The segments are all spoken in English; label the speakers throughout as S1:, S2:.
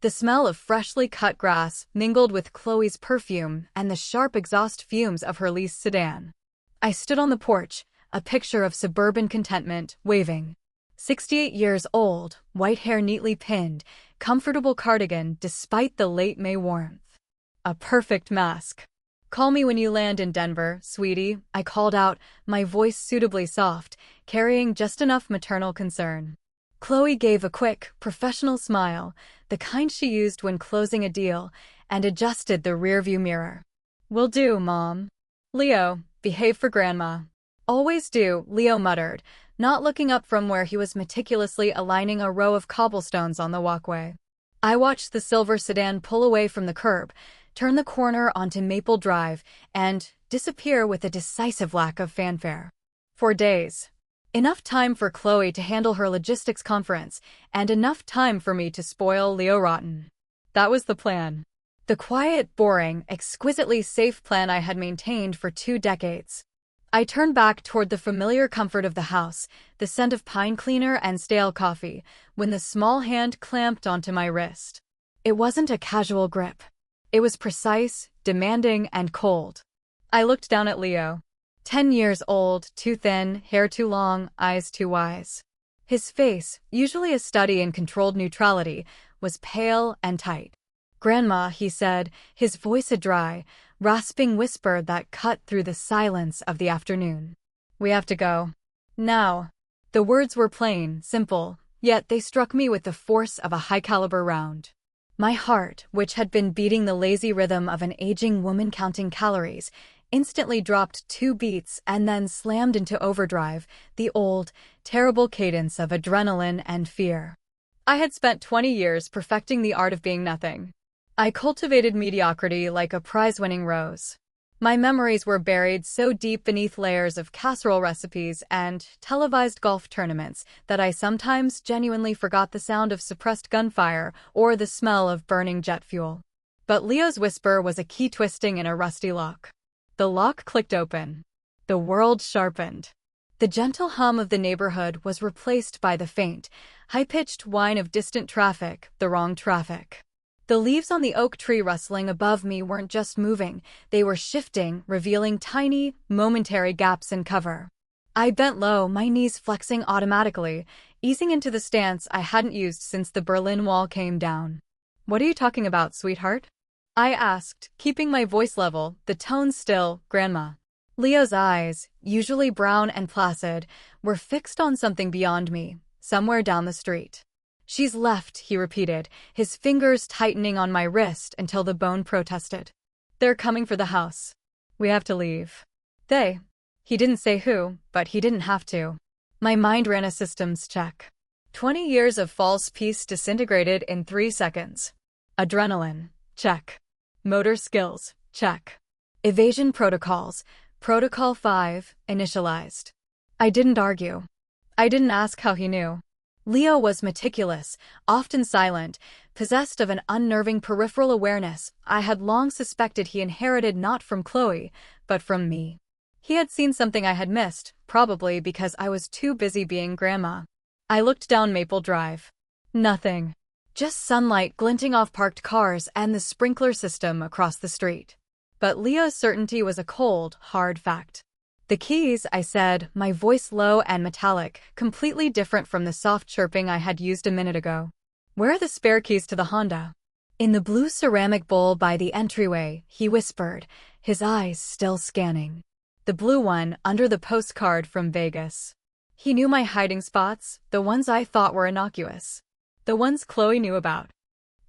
S1: The smell of freshly cut grass mingled with Chloe's perfume and the sharp exhaust fumes of her leased sedan. I stood on the porch, a picture of suburban contentment, waving. 68 years old, white hair neatly pinned, comfortable cardigan despite the late May warmth. A perfect mask. "Call me when you land in Denver, sweetie," I called out, my voice suitably soft, carrying just enough maternal concern. Chloe gave a quick, professional smile, the kind she used when closing a deal, and adjusted the rearview mirror. "Will do, Mom." "Leo, behave for Grandma." "Always do," Leo muttered, not looking up from where he was meticulously aligning a row of cobblestones on the walkway. I watched the silver sedan pull away from the curb, turn the corner onto Maple Drive, and disappear with a decisive lack of fanfare. 4 days. Enough time for Chloe to handle her logistics conference, and enough time for me to spoil Leo rotten. That was the plan. The quiet, boring, exquisitely safe plan I had maintained for 2 decades. I turned back toward the familiar comfort of the house, the scent of pine cleaner and stale coffee, when the small hand clamped onto my wrist. It wasn't a casual grip. It was precise, demanding, and cold. I looked down at Leo. 10 years old, too thin, hair too long, eyes too wise. His face, usually a study in controlled neutrality, was pale and tight. "Grandma," he said, his voice a dry, rasping whisper that cut through the silence of the afternoon. "We have to go. Now." The words were plain, simple, yet they struck me with the force of a high-caliber round. My heart, which had been beating the lazy rhythm of an aging woman counting calories, instantly dropped 2 beats and then slammed into overdrive, the old, terrible cadence of adrenaline and fear. I had spent 20 years perfecting the art of being nothing. I cultivated mediocrity like a prize-winning rose. My memories were buried so deep beneath layers of casserole recipes and televised golf tournaments that I sometimes genuinely forgot the sound of suppressed gunfire or the smell of burning jet fuel. But Leo's whisper was a key twisting in a rusty lock. The lock clicked open. The world sharpened. The gentle hum of the neighborhood was replaced by the faint, high-pitched whine of distant traffic, the wrong traffic. The leaves on the oak tree rustling above me weren't just moving, they were shifting, revealing tiny, momentary gaps in cover. I bent low, my knees flexing automatically, easing into the stance I hadn't used since the Berlin Wall came down. "What are you talking about, sweetheart?" I asked, keeping my voice level, the tone still, "Grandma." Leo's eyes, usually brown and placid, were fixed on something beyond me, somewhere down the street. "She's left," he repeated, his fingers tightening on my wrist until the bone protested. "They're coming for the house. We have to leave." "They?" He didn't say who, but he didn't have to. My mind ran a systems check. 20 years of false peace disintegrated in 3 seconds. Adrenaline, check. Motor skills, check. Evasion protocols, Protocol 5, initialized. I didn't argue. I didn't ask how he knew. Leo was meticulous, often silent, possessed of an unnerving peripheral awareness I had long suspected he inherited not from Chloe, but from me. He had seen something I had missed, probably because I was too busy being Grandma. I looked down Maple Drive. Nothing. Just sunlight glinting off parked cars and the sprinkler system across the street. But Leo's certainty was a cold, hard fact. "The keys," I said, my voice low and metallic, completely different from the soft chirping I had used a minute ago. "Where are the spare keys to the Honda?" "In the blue ceramic bowl by the entryway," he whispered, his eyes still scanning. "The blue one, under the postcard from Vegas." He knew my hiding spots, the ones I thought were innocuous. The ones Chloe knew about.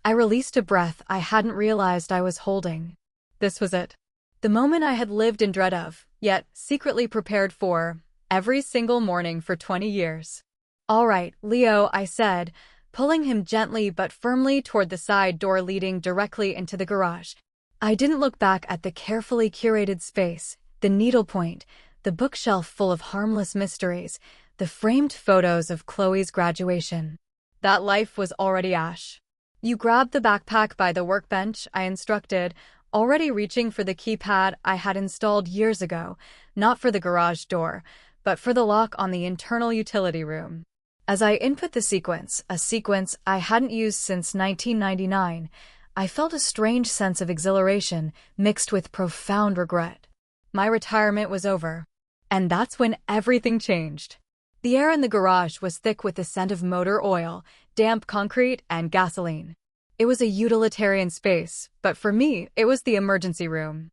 S1: I released a breath I hadn't realized I was holding. This was it. The moment I had lived in dread of, yet secretly prepared for, every single morning for 20 years. "All right, Leo," I said, pulling him gently but firmly toward the side door leading directly into the garage. I didn't look back at the carefully curated space, the needlepoint, the bookshelf full of harmless mysteries, the framed photos of Chloe's graduation. That life was already ash. "You grab the backpack by the workbench," I instructed, already reaching for the keypad I had installed years ago, not for the garage door, but for the lock on the internal utility room. As I input the sequence, a sequence I hadn't used since 1999, I felt a strange sense of exhilaration mixed with profound regret. My retirement was over. And that's when everything changed. The air in the garage was thick with the scent of motor oil, damp concrete, and gasoline. It was a utilitarian space, but for me, it was the emergency room.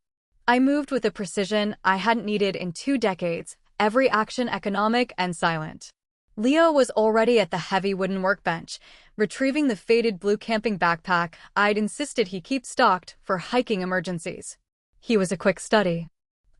S1: I moved with a precision I hadn't needed in 2 decades, every action economic and silent. Leo was already at the heavy wooden workbench, retrieving the faded blue camping backpack I'd insisted he keep stocked for hiking emergencies. He was a quick study.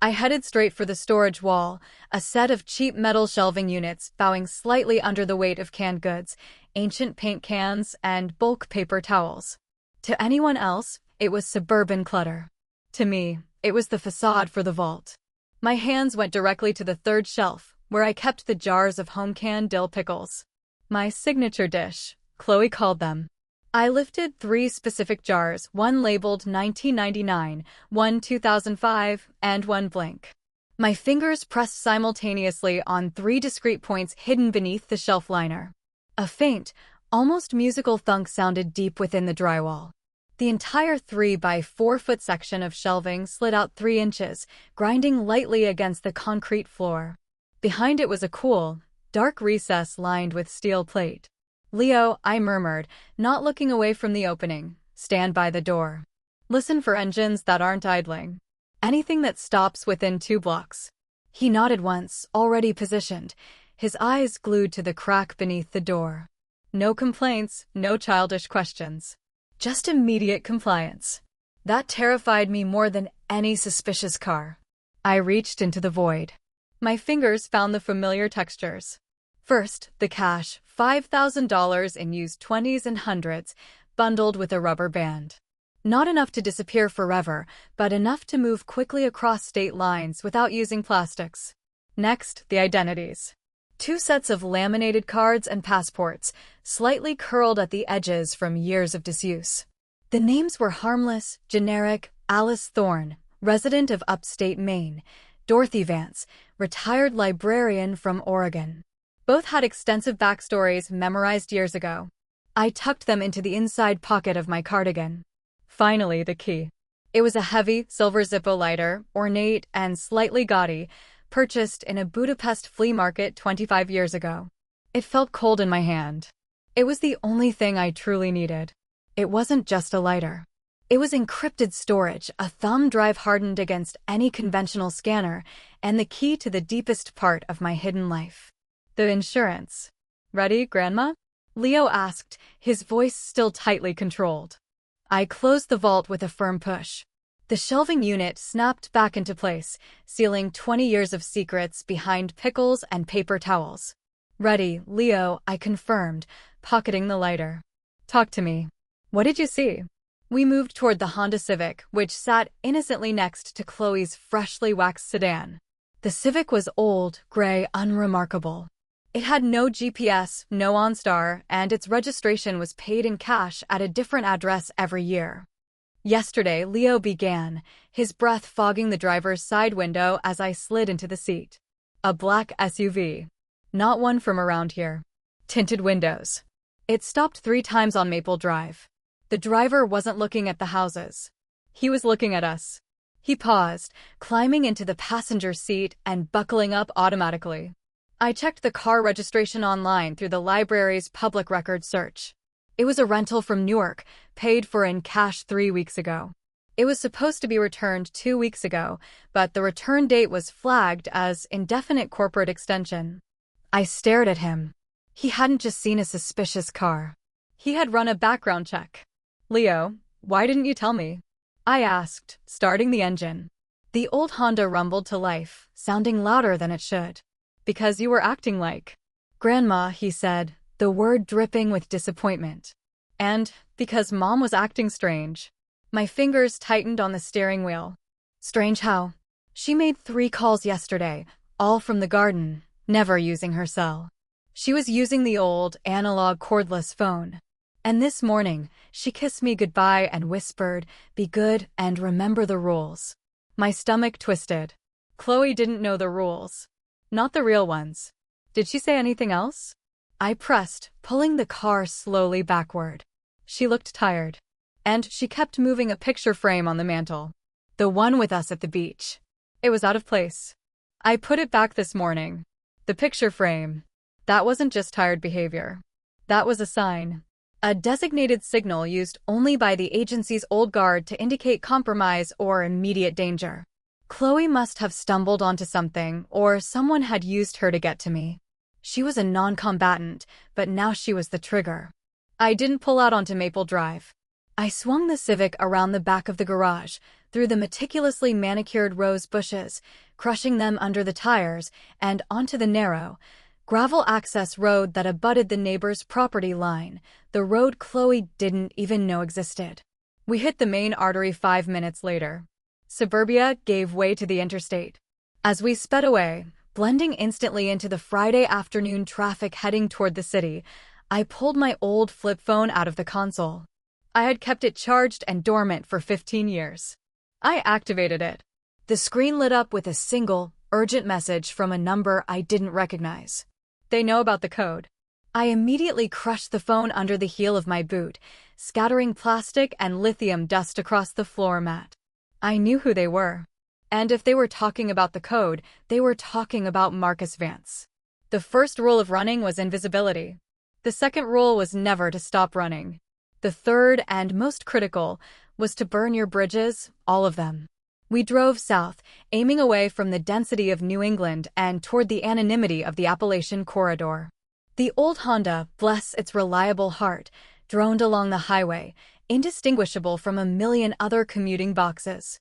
S1: I headed straight for the storage wall, a set of cheap metal shelving units bowing slightly under the weight of canned goods, ancient paint cans, and bulk paper towels. To anyone else, it was suburban clutter. To me, it was the facade for the vault. My hands went directly to the third shelf, where I kept the jars of home-canned dill pickles. My signature dish, Chloe called them. I lifted 3 specific jars, one labeled 1999, one 2005, and one blank. My fingers pressed simultaneously on 3 discrete points hidden beneath the shelf liner. A faint, almost musical thunk sounded deep within the drywall. The entire 3 by 4 foot section of shelving slid out 3 inches, grinding lightly against the concrete floor. Behind it was a cool, dark recess lined with steel plate. "Leo," I murmured, not looking away from the opening. "Stand by the door. Listen for engines that aren't idling. Anything that stops within 2 blocks." He nodded once, already positioned, his eyes glued to the crack beneath the door. No complaints, no childish questions. Just immediate compliance. That terrified me more than any suspicious car. I reached into the void. My fingers found the familiar textures. First, the cash, $5,000 in used 20s and 100s, bundled with a rubber band. Not enough to disappear forever, but enough to move quickly across state lines without using plastics. Next, the identities. 2 sets of laminated cards and passports, slightly curled at the edges from years of disuse. The names were harmless, generic: Alice Thorne, resident of upstate Maine; Dorothy Vance, retired librarian from Oregon. Both had extensive backstories memorized years ago. I tucked them into the inside pocket of my cardigan. Finally, the key. It was a heavy, silver Zippo lighter, ornate and slightly gaudy, purchased in a Budapest flea market 25 years ago. It felt cold in my hand. It was the only thing I truly needed. It wasn't just a lighter. It was encrypted storage, a thumb drive hardened against any conventional scanner, and the key to the deepest part of my hidden life. The insurance. "Ready, Grandma?" Leo asked, his voice still tightly controlled. I closed the vault with a firm push. The shelving unit snapped back into place, sealing 20 years of secrets behind pickles and paper towels. "Ready, Leo," I confirmed, pocketing the lighter. "Talk to me. What did you see?" We moved toward the Honda Civic, which sat innocently next to Chloe's freshly waxed sedan. The Civic was old, gray, unremarkable. It had no GPS, no OnStar, and its registration was paid in cash at a different address every year. "Yesterday," Leo began, his breath fogging the driver's side window as I slid into the seat. "A black SUV. Not one from around here. Tinted windows. It stopped 3 times on Maple Drive. The driver wasn't looking at the houses. He was looking at us." He paused, climbing into the passenger seat and buckling up automatically. I checked the car registration online through the library's public record search. It was a rental from Newark, paid for in cash 3 weeks ago. It was supposed to be returned 2 weeks ago, but the return date was flagged as indefinite corporate extension. I stared at him. He hadn't just seen a suspicious car. He had run a background check. "Leo, why didn't you tell me?" I asked, starting the engine. The old Honda rumbled to life, sounding louder than it should. "Because you were acting like Grandma," he said, the word dripping with disappointment. "And because Mom was acting strange." My fingers tightened on the steering wheel. "Strange how?" "She made 3 calls yesterday, all from the garden, never using her cell. She was using the old, analog cordless phone. And this morning, she kissed me goodbye and whispered, 'Be good and remember the rules.'" My stomach twisted. Chloe didn't know the rules. Not the real ones. Did she say anything else? I pressed, pulling the car slowly backward. She looked tired. And she kept moving a picture frame on the mantel. The one with us at the beach. It was out of place. I put it back this morning. The picture frame. That wasn't just tired behavior. That was a sign. A designated signal used only by the agency's old guard to indicate compromise or immediate danger. Chloe must have stumbled onto something, or someone had used her to get to me. She was a non-combatant, but now she was the trigger. I didn't pull out onto Maple Drive. I swung the Civic around the back of the garage, through the meticulously manicured rose bushes, crushing them under the tires, and onto the narrow, gravel access road that abutted the neighbor's property line, the road Chloe didn't even know existed. We hit the main artery 5 minutes later. Suburbia gave way to the interstate. As we sped away, blending instantly into the Friday afternoon traffic heading toward the city, I pulled my old flip phone out of the console. I had kept it charged and dormant for 15 years. I activated it. The screen lit up with a single, urgent message from a number I didn't recognize. They know about the code. I immediately crushed the phone under the heel of my boot, scattering plastic and lithium dust across the floor mat. I knew who they were. And if they were talking about the code, they were talking about Marcus Vance. The first rule of running was invisibility. The second rule was never to stop running. The third, and most critical, was to burn your bridges, all of them. We drove south, aiming away from the density of New England and toward the anonymity of the Appalachian Corridor. The old Honda, bless its reliable heart, droned along the highway, indistinguishable from a million other commuting boxes.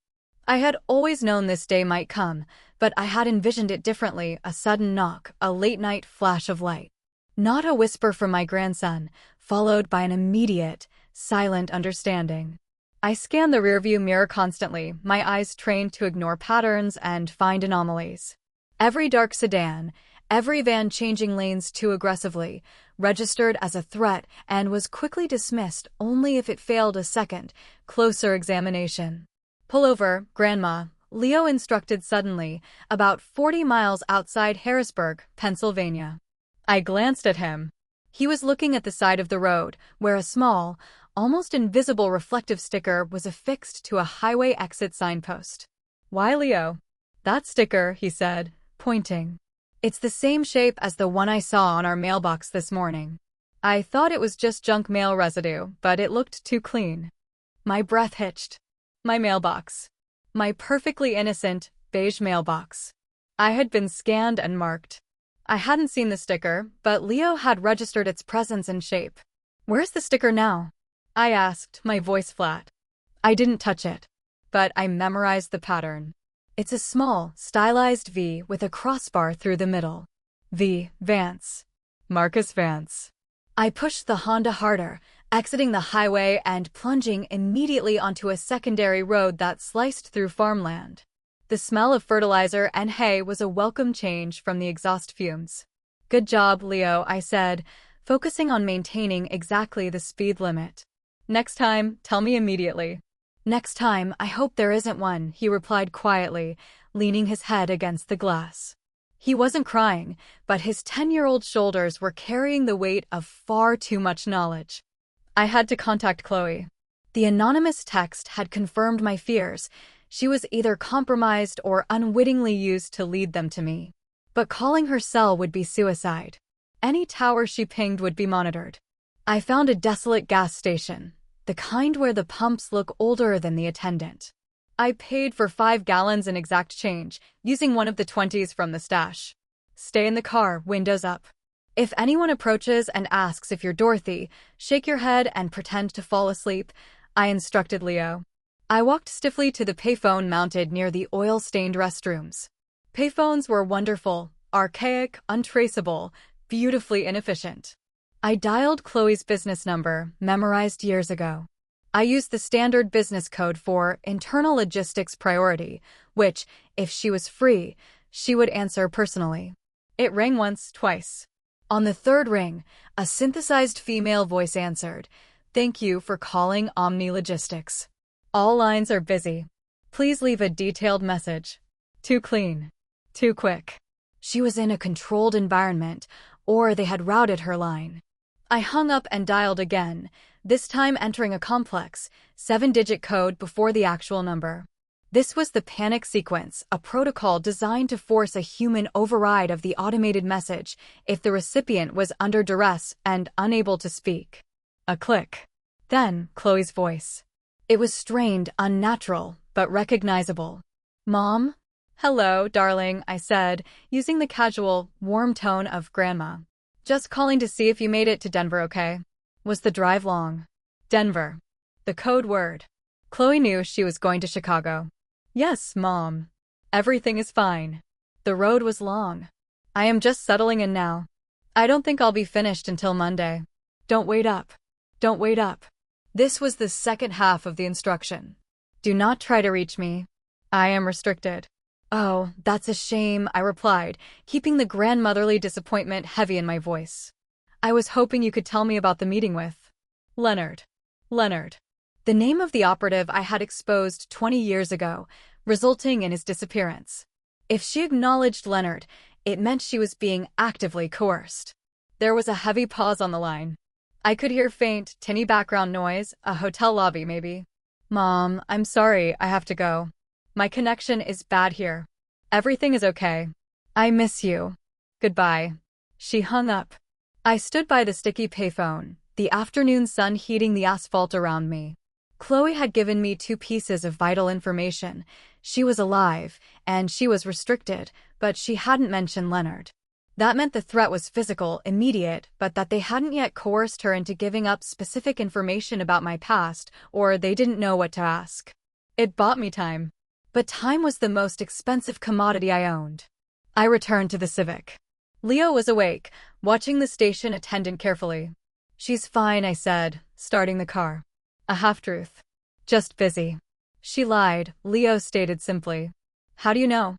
S1: I had always known this day might come, but I had envisioned it differently, a sudden knock, a late-night flash of light. Not a whisper from my grandson, followed by an immediate, silent understanding. I scanned the rearview mirror constantly, my eyes trained to ignore patterns and find anomalies. Every dark sedan, every van changing lanes too aggressively, registered as a threat and was quickly dismissed only if it failed a second, closer examination. "Pull over, Grandma," Leo instructed suddenly, about 40 miles outside Harrisburg, Pennsylvania. I glanced at him. He was looking at the side of the road, where a small, almost invisible reflective sticker was affixed to a highway exit signpost. "Why, Leo?" "That sticker," he said, pointing. "It's the same shape as the one I saw on our mailbox this morning. I thought it was just junk mail residue, but it looked too clean." My breath hitched. My mailbox. My perfectly innocent, beige mailbox. I had been scanned and marked. I hadn't seen the sticker, but Leo had registered its presence and shape. "Where's the sticker now?" I asked, my voice flat. I didn't touch it, but I memorized the pattern. It's a small, stylized V with a crossbar through the middle. V. Vance. Marcus Vance. I pushed the Honda harder, exiting the highway and plunging immediately onto a secondary road that sliced through farmland. The smell of fertilizer and hay was a welcome change from the exhaust fumes. "Good job, Leo," I said, focusing on maintaining exactly the speed limit. "Next time, tell me immediately." "Next time, I hope there isn't one," he replied quietly, leaning his head against the glass. He wasn't crying, but his 10-year-old shoulders were carrying the weight of far too much knowledge. I had to contact Chloe. The anonymous text had confirmed my fears. She was either compromised or unwittingly used to lead them to me. But calling her cell would be suicide. Any tower she pinged would be monitored. I found a desolate gas station, the kind where the pumps look older than the attendant. I paid for 5 gallons in exact change, using one of the 20s from the stash. "Stay in the car, windows up. If anyone approaches and asks if you're Dorothy, shake your head and pretend to fall asleep," I instructed Leo. I walked stiffly to the payphone mounted near the oil-stained restrooms. Payphones were wonderful, archaic, untraceable, beautifully inefficient. I dialed Chloe's business number, memorized years ago. I used the standard business code for internal logistics priority, which, if she was free, she would answer personally. It rang once, twice. On the third ring, a synthesized female voice answered, "Thank you for calling Omni Logistics. All lines are busy. Please leave a detailed message." Too clean. Too quick. She was in a controlled environment, or they had routed her line. I hung up and dialed again, this time entering a complex, 7-digit code before the actual number. This was the panic sequence, a protocol designed to force a human override of the automated message if the recipient was under duress and unable to speak. A click. Then, Chloe's voice. It was strained, unnatural, but recognizable. "Mom?" "Hello, darling," I said, using the casual, warm tone of grandma. "Just calling to see if you made it to Denver okay. Was the drive long?" Denver. The code word. Chloe knew she was going to Chicago. "Yes, Mom. Everything is fine. The road was long. I am just settling in now. I don't think I'll be finished until Monday. Don't wait up. Don't wait up." This was the second half of the instruction. "Do not try to reach me. I am restricted." "Oh, that's a shame," I replied, keeping the grandmotherly disappointment heavy in my voice. "I was hoping you could tell me about the meeting with Leonard." Leonard. The name of the operative I had exposed 20 years ago, resulting in his disappearance. If she acknowledged Leonard, it meant she was being actively coerced. There was a heavy pause on the line. I could hear faint, tinny background noise, a hotel lobby maybe. "Mom, I'm sorry, I have to go. My connection is bad here. Everything is okay. I miss you. Goodbye." She hung up. I stood by the sticky payphone, the afternoon sun heating the asphalt around me. Chloe had given me 2 pieces of vital information. She was alive, and she was restricted, but she hadn't mentioned Leonard. That meant the threat was physical, immediate, but that they hadn't yet coerced her into giving up specific information about my past, or they didn't know what to ask. It bought me time. But time was the most expensive commodity I owned. I returned to the Civic. Leo was awake, watching the station attendant carefully. "She's fine," I said, starting the car. A half-truth. "Just busy." She lied, Leo stated simply. "How do you know?"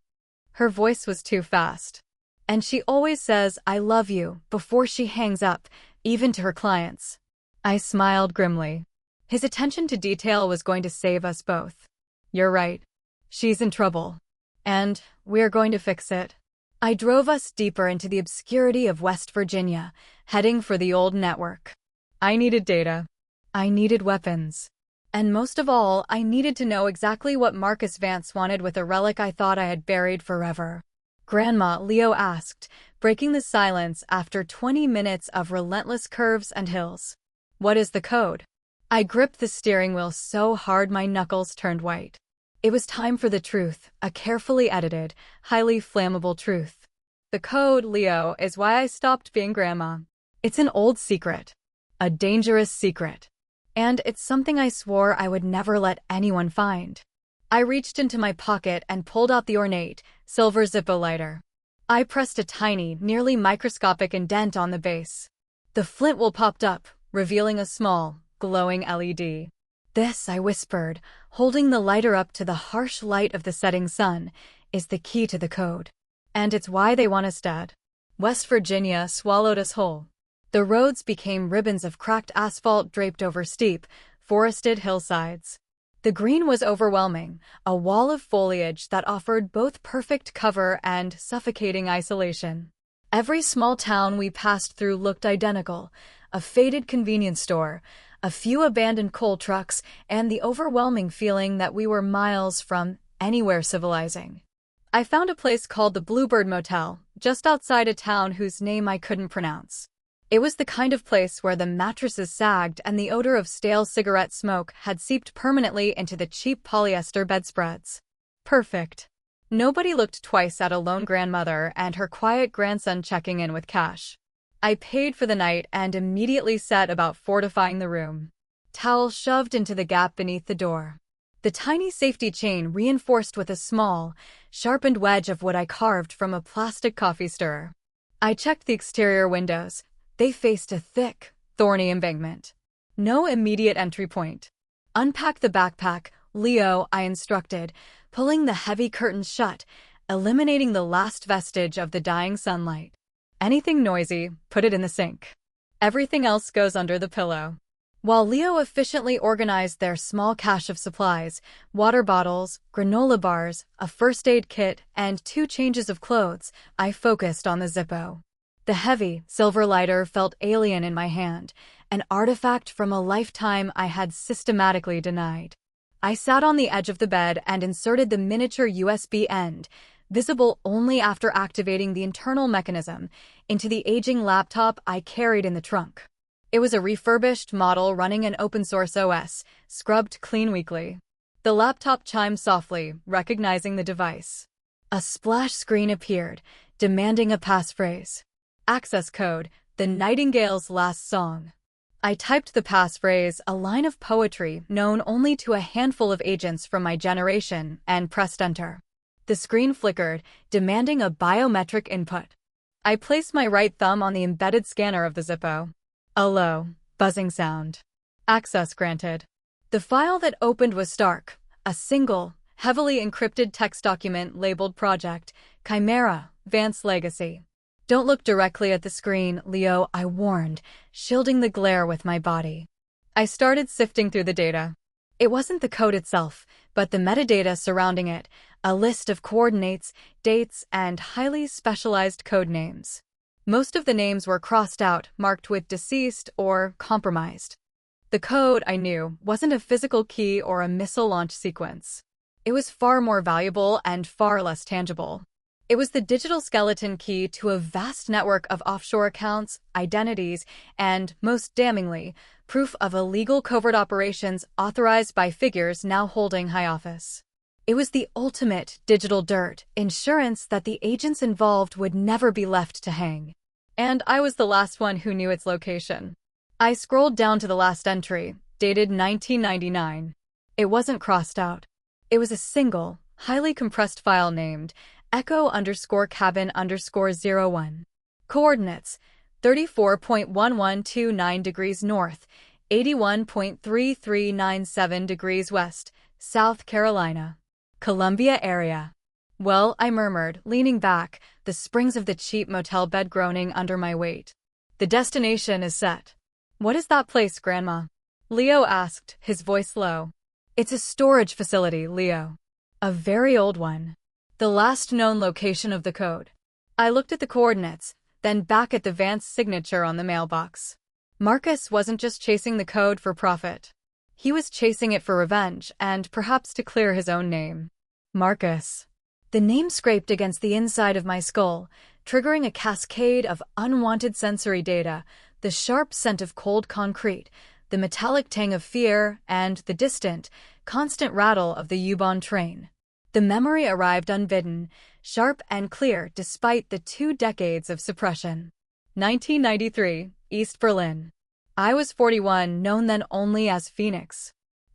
S1: Her voice was too fast. "And she always says, 'I love you,' before she hangs up, even to her clients." I smiled grimly. His attention to detail was going to save us both. "You're right. She's in trouble. And we're going to fix it." I drove us deeper into the obscurity of West Virginia, heading for the old network. I needed data. I needed weapons. And most of all, I needed to know exactly what Marcus Vance wanted with a relic I thought I had buried forever. "Grandma," Leo asked, breaking the silence after 20 minutes of relentless curves and hills. "What is the code?" I gripped the steering wheel so hard my knuckles turned white. It was time for the truth, a carefully edited, highly flammable truth. "The code, Leo, is why I stopped being grandma. It's an old secret. A dangerous secret. And it's something I swore I would never let anyone find." I reached into my pocket and pulled out the ornate, silver Zippo lighter. I pressed a tiny, nearly microscopic indent on the base. The flint will popped up, revealing a small, glowing LED. "This," I whispered, holding the lighter up to the harsh light of the setting sun, "is the key to the code. And it's why they want us dead." West Virginia swallowed us whole. The roads became ribbons of cracked asphalt draped over steep, forested hillsides. The green was overwhelming, a wall of foliage that offered both perfect cover and suffocating isolation. Every small town we passed through looked identical, a faded convenience store, a few abandoned coal trucks, and the overwhelming feeling that we were miles from anywhere civilizing. I found a place called the Bluebird Motel, just outside a town whose name I couldn't pronounce. It was the kind of place where the mattresses sagged and the odor of stale cigarette smoke had seeped permanently into the cheap polyester bedspreads. Perfect. Nobody looked twice at a lone grandmother and her quiet grandson checking in with cash. I paid for the night and immediately set about fortifying the room. Towel shoved into the gap beneath the door. The tiny safety chain reinforced with a small, sharpened wedge of wood I carved from a plastic coffee stirrer. I checked the exterior windows. They faced a thick, thorny embankment. No immediate entry point. "Unpack the backpack, Leo," I instructed, pulling the heavy curtains shut, eliminating the last vestige of the dying sunlight. "Anything noisy, put it in the sink. Everything else goes under the pillow." While Leo efficiently organized their small cache of supplies, water bottles, granola bars, a first aid kit, and 2 changes of clothes, I focused on the Zippo. The heavy, silver lighter felt alien in my hand, an artifact from a lifetime I had systematically denied. I sat on the edge of the bed and inserted the miniature USB end, visible only after activating the internal mechanism, into the aging laptop I carried in the trunk. It was a refurbished model running an open-source OS, scrubbed clean weekly. The laptop chimed softly, recognizing the device. A splash screen appeared, demanding a passphrase. Access code, the Nightingale's last song. I typed the passphrase, a line of poetry known only to a handful of agents from my generation, and pressed enter. The screen flickered, demanding a biometric input. I placed my right thumb on the embedded scanner of the Zippo. A low, buzzing sound. Access granted. The file that opened was stark, a single, heavily encrypted text document labeled Project Chimera, Vance Legacy. Don't look directly at the screen, Leo, I warned, shielding the glare with my body. I started sifting through the data. It wasn't the code itself, but the metadata surrounding it, a list of coordinates, dates, and highly specialized code names. Most of the names were crossed out, marked with deceased or compromised. The code, I knew, wasn't a physical key or a missile launch sequence. It was far more valuable and far less tangible. It was the digital skeleton key to a vast network of offshore accounts, identities, and, most damningly, proof of illegal covert operations authorized by figures now holding high office. It was the ultimate digital dirt, insurance that the agents involved would never be left to hang. And I was the last one who knew its location. I scrolled down to the last entry, dated 1999. It wasn't crossed out. It was a single, highly compressed file named echo_cabin_01. Coordinates: 34.1129 degrees north, 81.3397 degrees west, South Carolina. Columbia area. Well, I murmured, leaning back, the springs of the cheap motel bed groaning under my weight. The destination is set. What is that place, Grandma? Leo asked, his voice low. It's a storage facility, Leo. A very old one. The last known location of the code. I looked at the coordinates, then back at the Vance signature on the mailbox. Marcus wasn't just chasing the code for profit. He was chasing it for revenge and perhaps to clear his own name. Marcus. The name scraped against the inside of my skull, triggering a cascade of unwanted sensory data, the sharp scent of cold concrete, the metallic tang of fear, and the distant, constant rattle of the U-Bahn train. The memory arrived unbidden, sharp and clear despite the 2 decades of suppression. 1993, East Berlin. I was 41, known then only as Phoenix.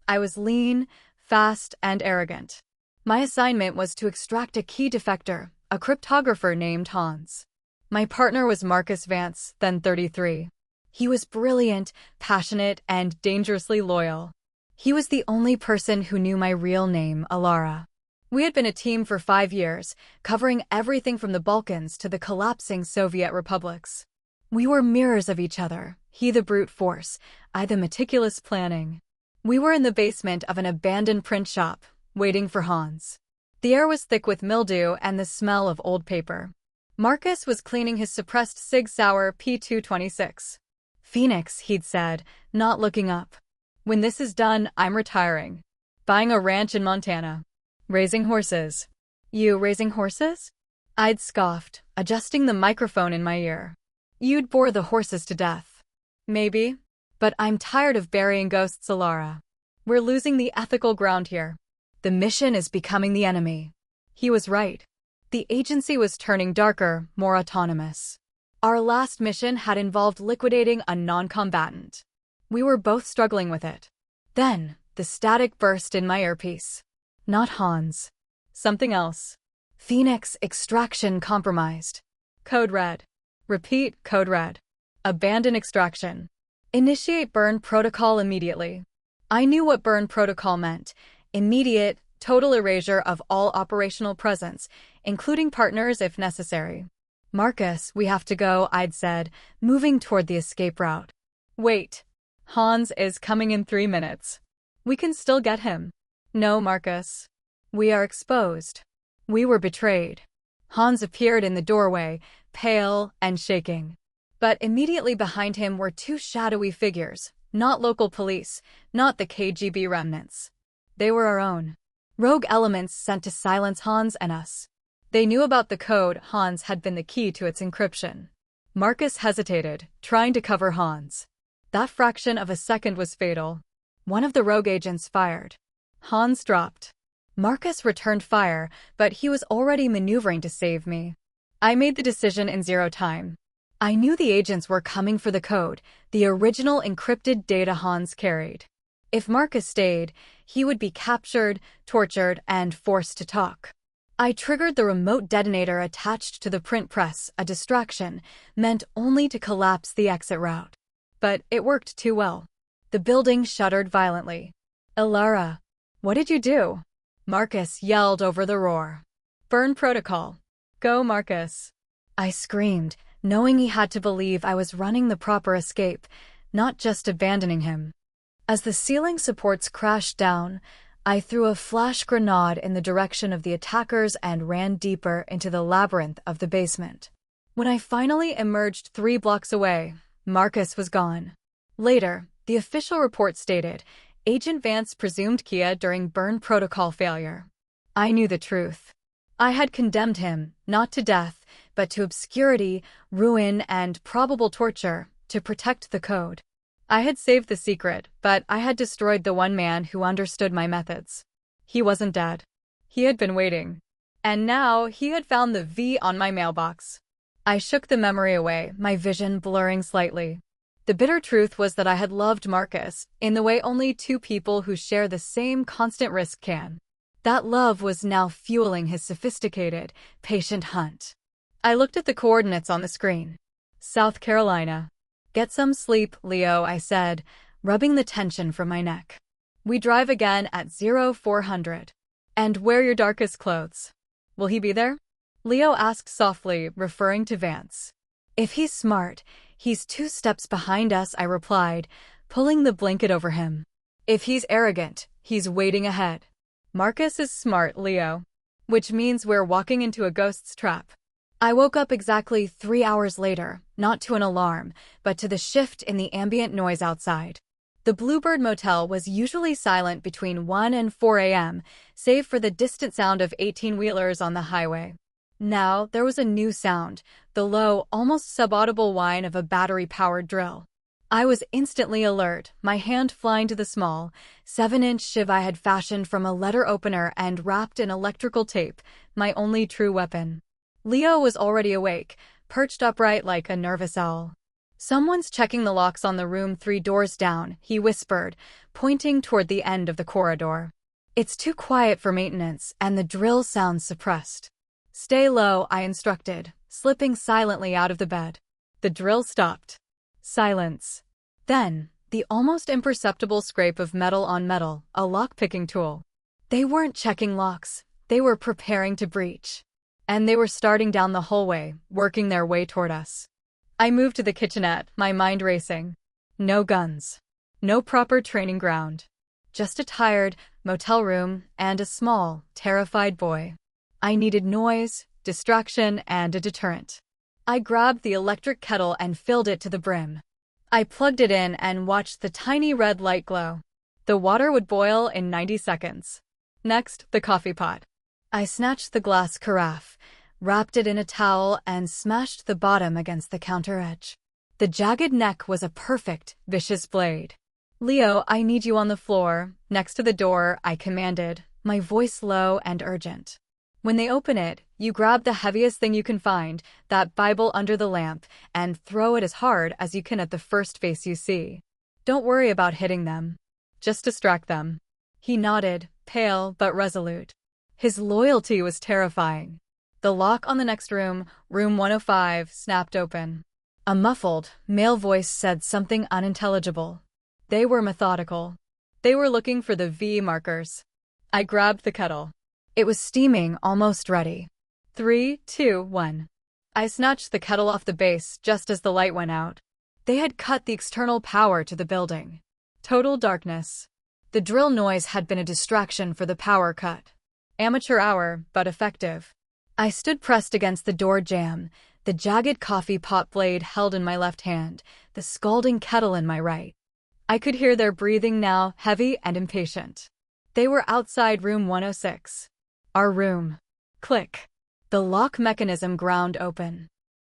S1: I was lean, fast, and arrogant. My assignment was to extract a key defector, a cryptographer named Hans. My partner was Marcus Vance, then 33. He was brilliant, passionate, and dangerously loyal. He was the only person who knew my real name, Alara. We had been a team for 5 years, covering everything from the Balkans to the collapsing Soviet republics. We were mirrors of each other, he the brute force, I the meticulous planning. We were in the basement of an abandoned print shop, waiting for Hans. The air was thick with mildew and the smell of old paper. Marcus was cleaning his suppressed Sig Sauer P226. Phoenix, he'd said, not looking up. When this is done, I'm retiring. Buying a ranch in Montana. Raising horses. You raising horses? I'd scoffed, adjusting the microphone in my ear. You'd bore the horses to death. Maybe. But I'm tired of burying ghosts, Alara. We're losing the ethical ground here. The mission is becoming the enemy. He was right. The agency was turning darker, more autonomous. Our last mission had involved liquidating a non-combatant. We were both struggling with it. Then, the static burst in my earpiece. Not Hans. Something else. Phoenix extraction compromised. Code red. Repeat, code red. Abandon extraction. Initiate burn protocol immediately. I knew what burn protocol meant. Immediate, total erasure of all operational presence, including partners if necessary. Marcus, we have to go, I'd said, moving toward the escape route. Wait. Hans is coming in 3 minutes. We can still get him. No, Marcus. We are exposed. We were betrayed. Hans appeared in the doorway, pale and shaking. But immediately behind him were two shadowy figures, not local police, not the KGB remnants. They were our own. Rogue elements sent to silence Hans and us. They knew about the code. Hans had been the key to its encryption. Marcus hesitated, trying to cover Hans. That fraction of a second was fatal. One of the rogue agents fired. Hans dropped. Marcus returned fire, but he was already maneuvering to save me. I made the decision in zero time. I knew the agents were coming for the code, the original encrypted data Hans carried. If Marcus stayed, he would be captured, tortured, and forced to talk. I triggered the remote detonator attached to the print press, a distraction, meant only to collapse the exit route. But it worked too well. The building shuddered violently. "Ilara, what did you do?" Marcus yelled over the roar. "Burn protocol. Go, Marcus." I screamed, knowing he had to believe I was running the proper escape, not just abandoning him. As the ceiling supports crashed down, I threw a flash grenade in the direction of the attackers and ran deeper into the labyrinth of the basement. When I finally emerged 3 blocks away, Marcus was gone. Later, the official report stated, Agent Vance presumed Kia during burn protocol failure. I knew the truth. I had condemned him, not to death, but to obscurity, ruin, and probable torture, to protect the code. I had saved the secret, but I had destroyed the one man who understood my methods. He wasn't dead. He had been waiting. And now he had found the V on my mailbox. I shook the memory away, my vision blurring slightly. The bitter truth was that I had loved Marcus, in the way only two people who share the same constant risk can. That love was now fueling his sophisticated, patient hunt. I looked at the coordinates on the screen. South Carolina. "Get some sleep, Leo," I said, rubbing the tension from my neck. "We drive again at 0400. And wear your darkest clothes." "Will he be there?" Leo asked softly, referring to Vance. "If he's smart, he's 2 steps behind us," I replied, pulling the blanket over him. "If he's arrogant, he's waiting ahead." "Marcus is smart, Leo." "Which means we're walking into a ghost's trap." I woke up exactly 3 hours later, not to an alarm, but to the shift in the ambient noise outside. The Bluebird Motel was usually silent between 1 and 4 a.m., save for the distant sound of 18-wheelers on the highway. Now, there was a new sound, the low, almost subaudible whine of a battery-powered drill. I was instantly alert, my hand flying to the small, 7-inch shiv I had fashioned from a letter opener and wrapped in electrical tape, my only true weapon. Leo was already awake, perched upright like a nervous owl. "Someone's checking the locks on the room 3 doors down," he whispered, pointing toward the end of the corridor. "It's too quiet for maintenance, and the drill sounds suppressed." "Stay low," I instructed, slipping silently out of the bed. The drill stopped. Silence. Then, the almost imperceptible scrape of metal on metal, a lock-picking tool. They weren't checking locks, they were preparing to breach. And they were starting down the hallway, working their way toward us. I moved to the kitchenette, my mind racing. No guns. No proper training ground. Just a tired motel room and a small, terrified boy. I needed noise, distraction, and a deterrent. I grabbed the electric kettle and filled it to the brim. I plugged it in and watched the tiny red light glow. The water would boil in 90 seconds. Next, the coffee pot. I snatched the glass carafe, wrapped it in a towel, and smashed the bottom against the counter edge. The jagged neck was a perfect, vicious blade. "Leo, I need you on the floor, next to the door," I commanded, my voice low and urgent. "When they open it, you grab the heaviest thing you can find, that Bible under the lamp, and throw it as hard as you can at the first face you see. Don't worry about hitting them. Just distract them." He nodded, pale but resolute. His loyalty was terrifying. The lock on the next room, room 105, snapped open. A muffled, male voice said something unintelligible. They were methodical. They were looking for the V markers. I grabbed the kettle. It was steaming, almost ready. 3, 2, 1. I snatched the kettle off the base just as the light went out. They had cut the external power to the building. Total darkness. The drill noise had been a distraction for the power cut. Amateur hour, but effective. I stood pressed against the door jamb, the jagged coffee pot blade held in my left hand, the scalding kettle in my right. I could hear their breathing now, heavy and impatient. They were outside room 106. Our room. Click. The lock mechanism ground open.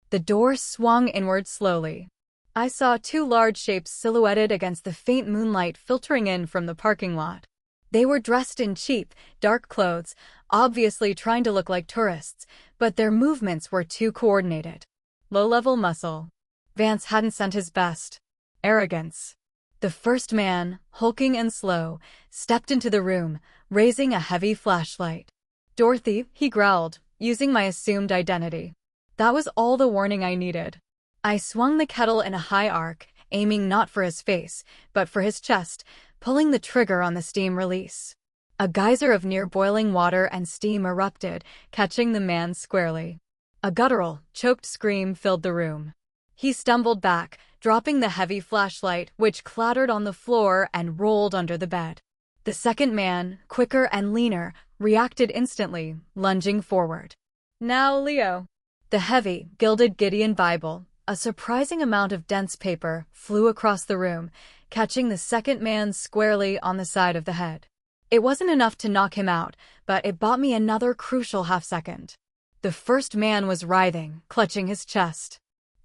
S1: The door swung inward slowly. I saw two large shapes silhouetted against the faint moonlight filtering in from the parking lot. They were dressed in cheap, dark clothes, obviously trying to look like tourists, but their movements were too coordinated. Low-level muscle. Vance hadn't sent his best. Arrogance. The first man, hulking and slow, stepped into the room, raising a heavy flashlight. "Dorothy," he growled, using my assumed identity. That was all the warning I needed. I swung the kettle in a high arc, aiming not for his face, but for his chest, pulling the trigger on the steam release. A geyser of near-boiling water and steam erupted, catching the man squarely. A guttural, choked scream filled the room. He stumbled back, dropping the heavy flashlight, which clattered on the floor and rolled under the bed. The second man, quicker and leaner, reacted instantly, lunging forward. "Now, Leo." The heavy, gilded Gideon Bible, a surprising amount of dense paper, flew across the room, catching the second man squarely on the side of the head. It wasn't enough to knock him out, but it bought me another crucial half-second. The first man was writhing, clutching his chest.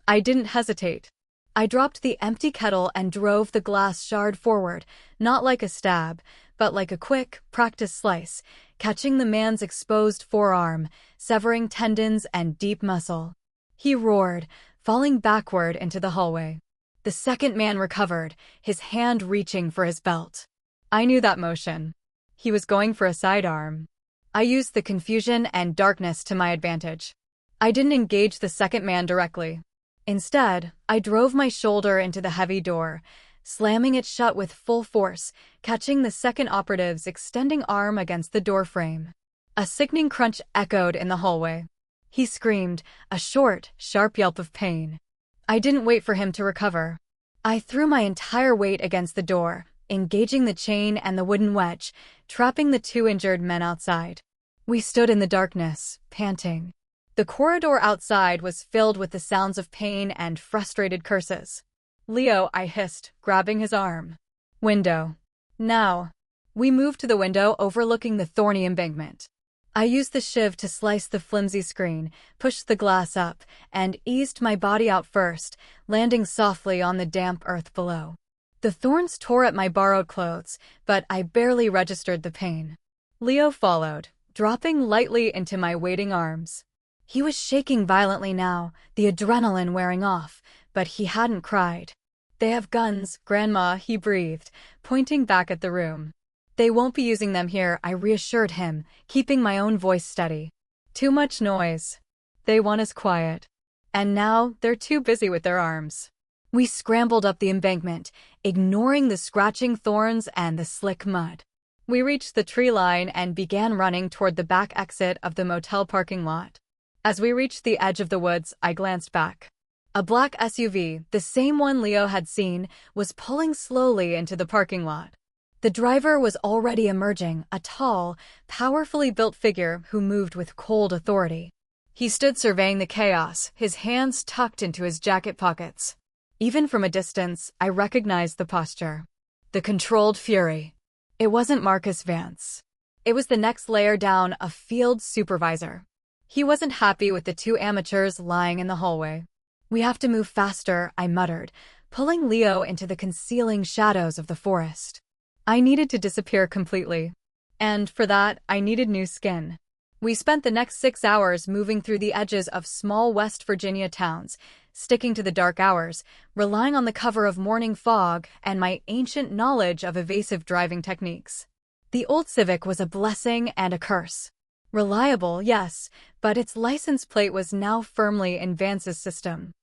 S1: I didn't hesitate. I dropped the empty kettle and drove the glass shard forward, not like a stab, but like a quick, practiced slice, catching the man's exposed forearm, severing tendons and deep muscle. He roared, falling backward into the hallway. The second man recovered, his hand reaching for his belt. I knew that motion. He was going for a sidearm. I used the confusion and darkness to my advantage. I didn't engage the second man directly. Instead, I drove my shoulder into the heavy door, slamming it shut with full force, catching the second operative's extending arm against the doorframe. A sickening crunch echoed in the hallway. He screamed, a short, sharp yelp of pain. I didn't wait for him to recover. I threw my entire weight against the door, engaging the chain and the wooden wedge, trapping the two injured men outside. We stood in the darkness, panting. The corridor outside was filled with the sounds of pain and frustrated curses. "Leo," I hissed, grabbing his arm. "Window. Now." We moved to the window overlooking the thorny embankment. I used the shiv to slice the flimsy screen, pushed the glass up, and eased my body out first, landing softly on the damp earth below. The thorns tore at my borrowed clothes, but I barely registered the pain. Leo followed, dropping lightly into my waiting arms. He was shaking violently now, the adrenaline wearing off, but he hadn't cried. "They have guns, Grandma," he breathed, pointing back at the room. "They won't be using them here," I reassured him, keeping my own voice steady. "Too much noise. They want us quiet. And now they're too busy with their arms." We scrambled up the embankment, ignoring the scratching thorns and the slick mud. We reached the tree line and began running toward the back exit of the motel parking lot. As we reached the edge of the woods, I glanced back. A black SUV, the same one Leo had seen, was pulling slowly into the parking lot. The driver was already emerging, a tall, powerfully built figure who moved with cold authority. He stood surveying the chaos, his hands tucked into his jacket pockets. Even from a distance, I recognized the posture. The controlled fury. It wasn't Marcus Vance. It was the next layer down, a field supervisor. He wasn't happy with the two amateurs lying in the hallway. "We have to move faster," I muttered, pulling Leo into the concealing shadows of the forest. I needed to disappear completely. And for that, I needed new skin. We spent the next 6 hours moving through the edges of small West Virginia towns, sticking to the dark hours, relying on the cover of morning fog and my ancient knowledge of evasive driving techniques. The old Civic was a blessing and a curse. Reliable, yes, but its license plate was now firmly in Vance's system.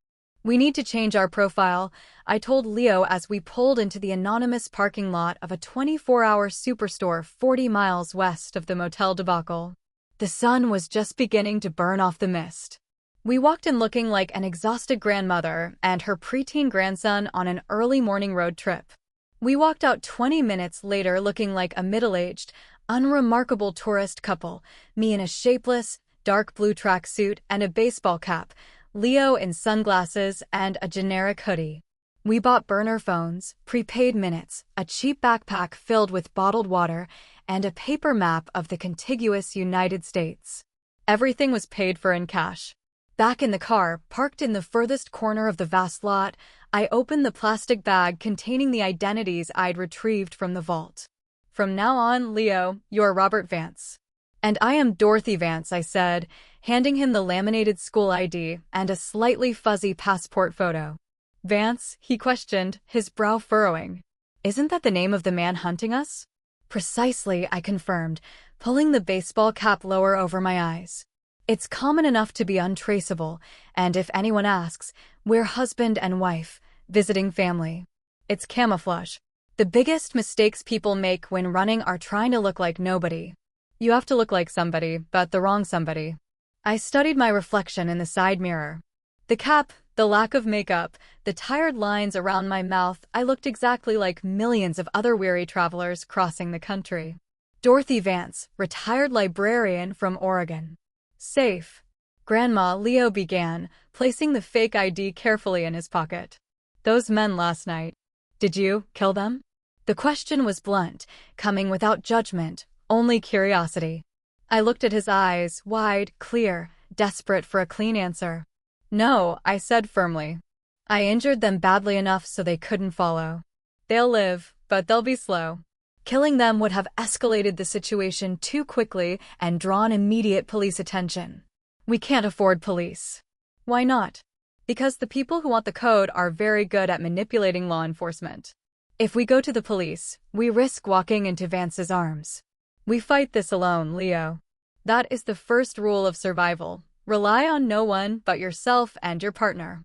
S1: "We need to change our profile," I told Leo as we pulled into the anonymous parking lot of a 24-hour superstore 40 miles west of the motel debacle. The sun was just beginning to burn off the mist. We walked in looking like an exhausted grandmother and her preteen grandson on an early morning road trip. We walked out 20 minutes later looking like a middle-aged, unremarkable tourist couple, me in a shapeless, dark blue tracksuit and a baseball cap, Leo in sunglasses and a generic hoodie. We bought burner phones, prepaid minutes, a cheap backpack filled with bottled water, and a paper map of the contiguous United States. Everything was paid for in cash. Back in the car, parked in the furthest corner of the vast lot, I opened the plastic bag containing the identities I'd retrieved from the vault. "From now on, Leo, you're Robert Vance." "And I am Dorothy Vance," I said, handing him the laminated school ID and a slightly fuzzy passport photo. "Vance?" he questioned, his brow furrowing. "Isn't that the name of the man hunting us?" "Precisely," I confirmed, pulling the baseball cap lower over my eyes. "It's common enough to be untraceable, and if anyone asks, we're husband and wife, visiting family. It's camouflage. The biggest mistakes people make when running are trying to look like nobody. You have to look like somebody, but the wrong somebody." I studied my reflection in the side mirror. The cap, the lack of makeup, the tired lines around my mouth, I looked exactly like millions of other weary travelers crossing the country. Dorothy Vance, retired librarian from Oregon. "Safe." "Grandma," Leo began, placing the fake ID carefully in his pocket. "Those men last night. Did you kill them?" The question was blunt, coming without judgment, only curiosity. I looked at his eyes, wide, clear, desperate for a clean answer. "No," I said firmly. "I injured them badly enough so they couldn't follow. They'll live, but they'll be slow." Killing them would have escalated the situation too quickly and drawn immediate police attention. We can't afford police. Why not? Because the people who want the code are very good at manipulating law enforcement. If we go to the police, we risk walking into Vance's arms. We fight this alone, Leo. That is the first rule of survival. Rely on no one but yourself and your partner.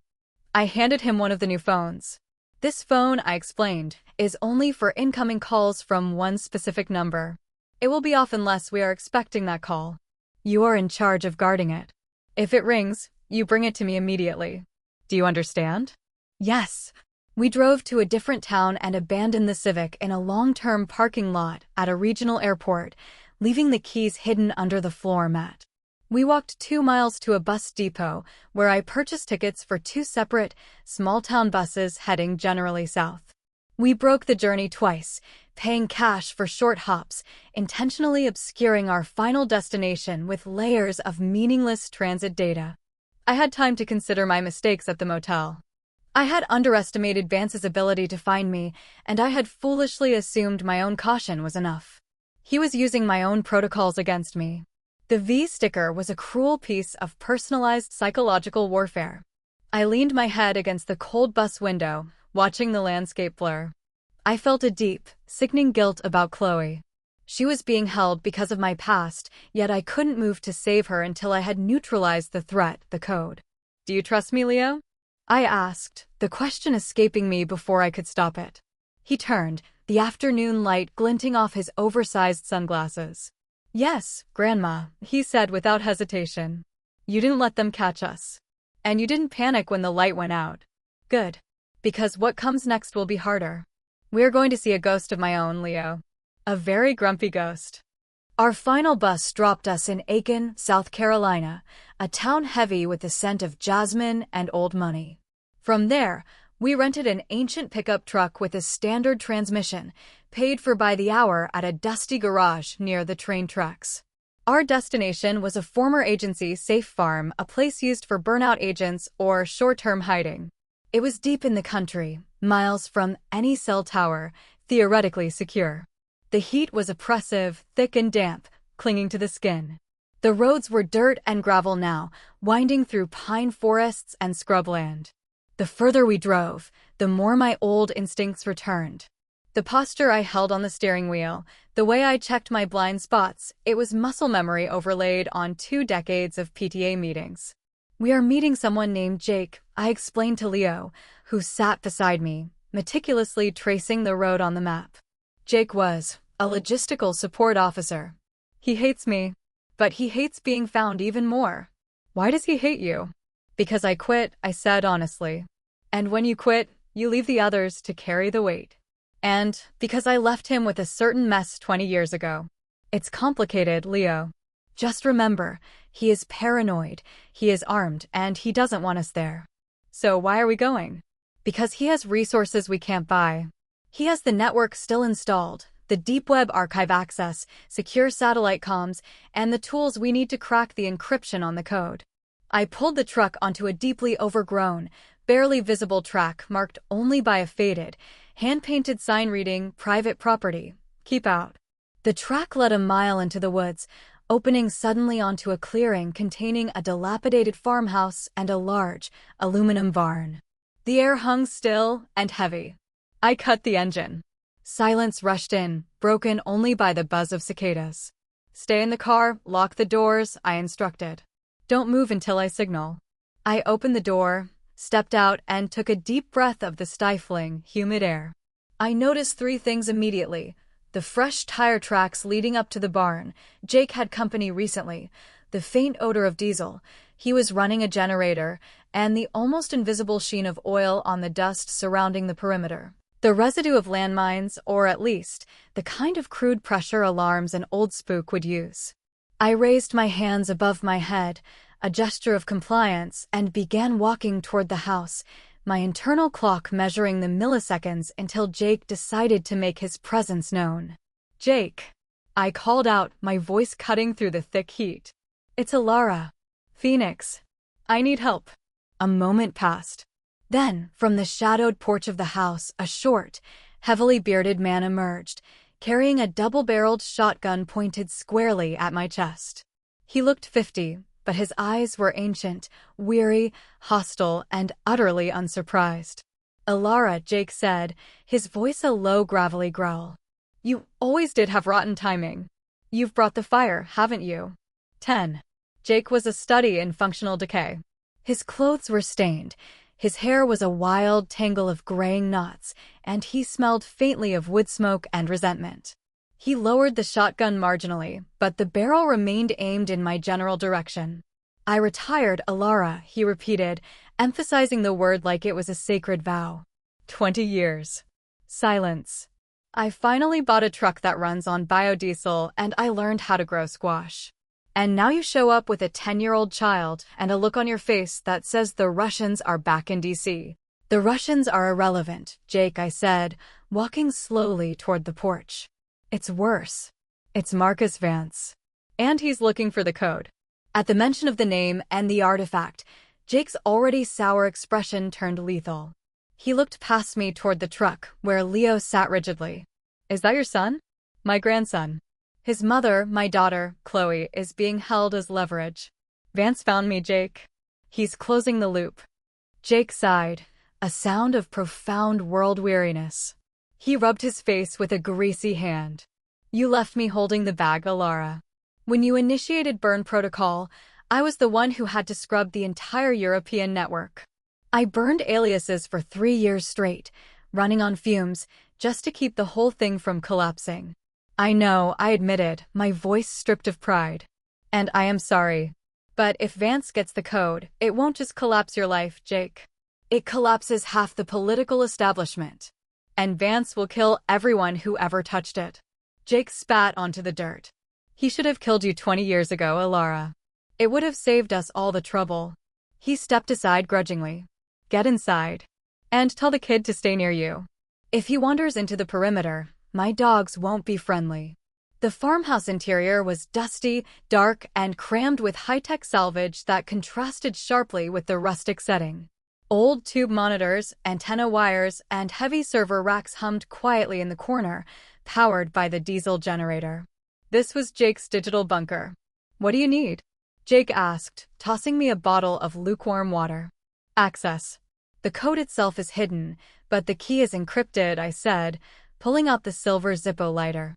S1: I handed him one of the new phones. "This phone," I explained, "is only for incoming calls from one specific number. It will be off unless we are expecting that call. You are in charge of guarding it. If it rings, you bring it to me immediately. Do you understand?" "Yes." We drove to a different town and abandoned the Civic in a long-term parking lot at a regional airport, leaving the keys hidden under the floor mat. We walked 2 miles to a bus depot, where I purchased tickets for 2 separate, small-town buses heading generally south. We broke the journey twice, paying cash for short hops, intentionally obscuring our final destination with layers of meaningless transit data. I had time to consider my mistakes at the motel. I had underestimated Vance's ability to find me, and I had foolishly assumed my own caution was enough. He was using my own protocols against me. The V sticker was a cruel piece of personalized psychological warfare. I leaned my head against the cold bus window, watching the landscape blur. I felt a deep, sickening guilt about Chloe. She was being held because of my past, yet I couldn't move to save her until I had neutralized the threat, the code. "Do you trust me, Leo?" I asked, the question escaping me before I could stop it. He turned, the afternoon light glinting off his oversized sunglasses. "Yes, Grandma," he said without hesitation. "You didn't let them catch us. And you didn't panic when the light went out. Good. Because what comes next will be harder. We're going to see a ghost of my own, Leo. A very grumpy ghost." Our final bus dropped us in Aiken, South Carolina, a town heavy with the scent of jasmine and old money. From there, we rented an ancient pickup truck with a standard transmission, paid for by the hour at a dusty garage near the train tracks. Our destination was a former agency safe farm, a place used for burnout agents or short-term hiding. It was deep in the country, miles from any cell tower, theoretically secure. The heat was oppressive, thick and damp, clinging to the skin. The roads were dirt and gravel now, winding through pine forests and scrubland. The further we drove, the more my old instincts returned. The posture I held on the steering wheel, the way I checked my blind spots, it was muscle memory overlaid on 2 decades of PTA meetings. "We are meeting someone named Jake," I explained to Leo, who sat beside me, meticulously tracing the road on the map. Jake was a logistical support officer. "He hates me. But he hates being found even more." "Why does he hate you?" "Because I quit," I said honestly. "And when you quit, you leave the others to carry the weight. And because I left him with a certain mess 20 years ago. It's complicated, Leo. Just remember, He is paranoid, he is armed, and he doesn't want us there. So why are we going? Because he has resources we can't buy. He has the network still installed, the deep web archive access, secure satellite comms, and the tools we need to crack the encryption on the code. I pulled the truck onto a deeply overgrown, barely visible track marked only by a faded, hand-painted sign reading, "Private property. Keep out." The track led a mile into the woods, opening suddenly onto a clearing containing a dilapidated farmhouse and a large, aluminum barn. The air hung still and heavy. I cut the engine. Silence rushed in, broken only by the buzz of cicadas. "Stay in the car, lock the doors," I instructed. "Don't move until I signal." I opened the door, stepped out, and took a deep breath of the stifling, humid air. I noticed three things immediately. The fresh tire tracks leading up to the barn. Jake had company recently. The faint odor of diesel. He was running a generator. And the almost invisible sheen of oil on the dust surrounding the perimeter. The residue of landmines, or at least, the kind of crude pressure alarms an old spook would use. I raised my hands above my head, a gesture of compliance, and began walking toward the house, my internal clock measuring the milliseconds until Jake decided to make his presence known. "Jake!" I called out, my voice cutting through the thick heat. "It's Alara. Phoenix. I need help." A moment passed. Then, from the shadowed porch of the house, a short, heavily bearded man emerged, carrying a double-barreled shotgun pointed squarely at my chest. He looked 50, but his eyes were ancient, weary, hostile, and utterly unsurprised. "Alara," Jake said, his voice a low, gravelly growl. "You always did have rotten timing. You've brought the fire, haven't you?" 10. Jake was a study in functional decay. His clothes were stained, his hair was a wild tangle of graying knots, and he smelled faintly of wood smoke and resentment. He lowered the shotgun marginally, but the barrel remained aimed in my general direction. "I retired, Alara," he repeated, emphasizing the word like it was a sacred vow. 20 years. Silence. "I finally bought a truck that runs on biodiesel, and I learned how to grow squash. And now you show up with a 10-year-old child and a look on your face that says the Russians are back in D.C. "The Russians are irrelevant, Jake," I said, walking slowly toward the porch. "It's worse. It's Marcus Vance. And he's looking for the code." At the mention of the name and the artifact, Jake's already sour expression turned lethal. He looked past me toward the truck, where Leo sat rigidly. "Is that your son?" "My grandson. His mother, my daughter, Chloe, is being held as leverage. Vance found me, Jake. He's closing the loop." Jake sighed, a sound of profound world weariness. He rubbed his face with a greasy hand. "You left me holding the bag, Alara. When you initiated burn protocol, I was the one who had to scrub the entire European network. I burned aliases for 3 years straight, running on fumes, just to keep the whole thing from collapsing. I know," I admitted, my voice stripped of pride. "And I am sorry. But if Vance gets the code, it won't just collapse your life, Jake. It collapses half the political establishment. And Vance will kill everyone who ever touched it." Jake spat onto the dirt. "He should have killed you 20 years ago, Alara. It would have saved us all the trouble." He stepped aside grudgingly. "Get inside. And tell the kid to stay near you. If he wanders into the perimeter, my dogs won't be friendly." The farmhouse interior was dusty, dark, and crammed with high-tech salvage that contrasted sharply with the rustic setting. Old tube monitors, antenna wires, and heavy server racks hummed quietly in the corner, powered by the diesel generator. This was Jake's digital bunker. "What do you need?" Jake asked, tossing me a bottle of lukewarm water. "Access. The code itself is hidden, but the key is encrypted," I said, pulling out the silver Zippo lighter.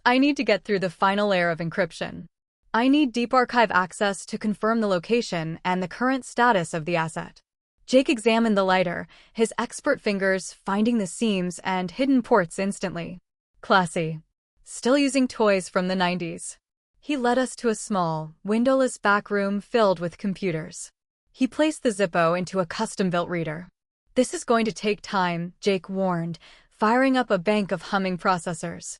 S1: "I need to get through the final layer of encryption. I need deep archive access to confirm the location and the current status of the asset." Jake examined the lighter, his expert fingers finding the seams and hidden ports instantly. Classy. Still using toys from the 90s. He led us to a small, windowless back room filled with computers. He placed the Zippo into a custom-built reader. "This is going to take time," Jake warned, firing up a bank of humming processors.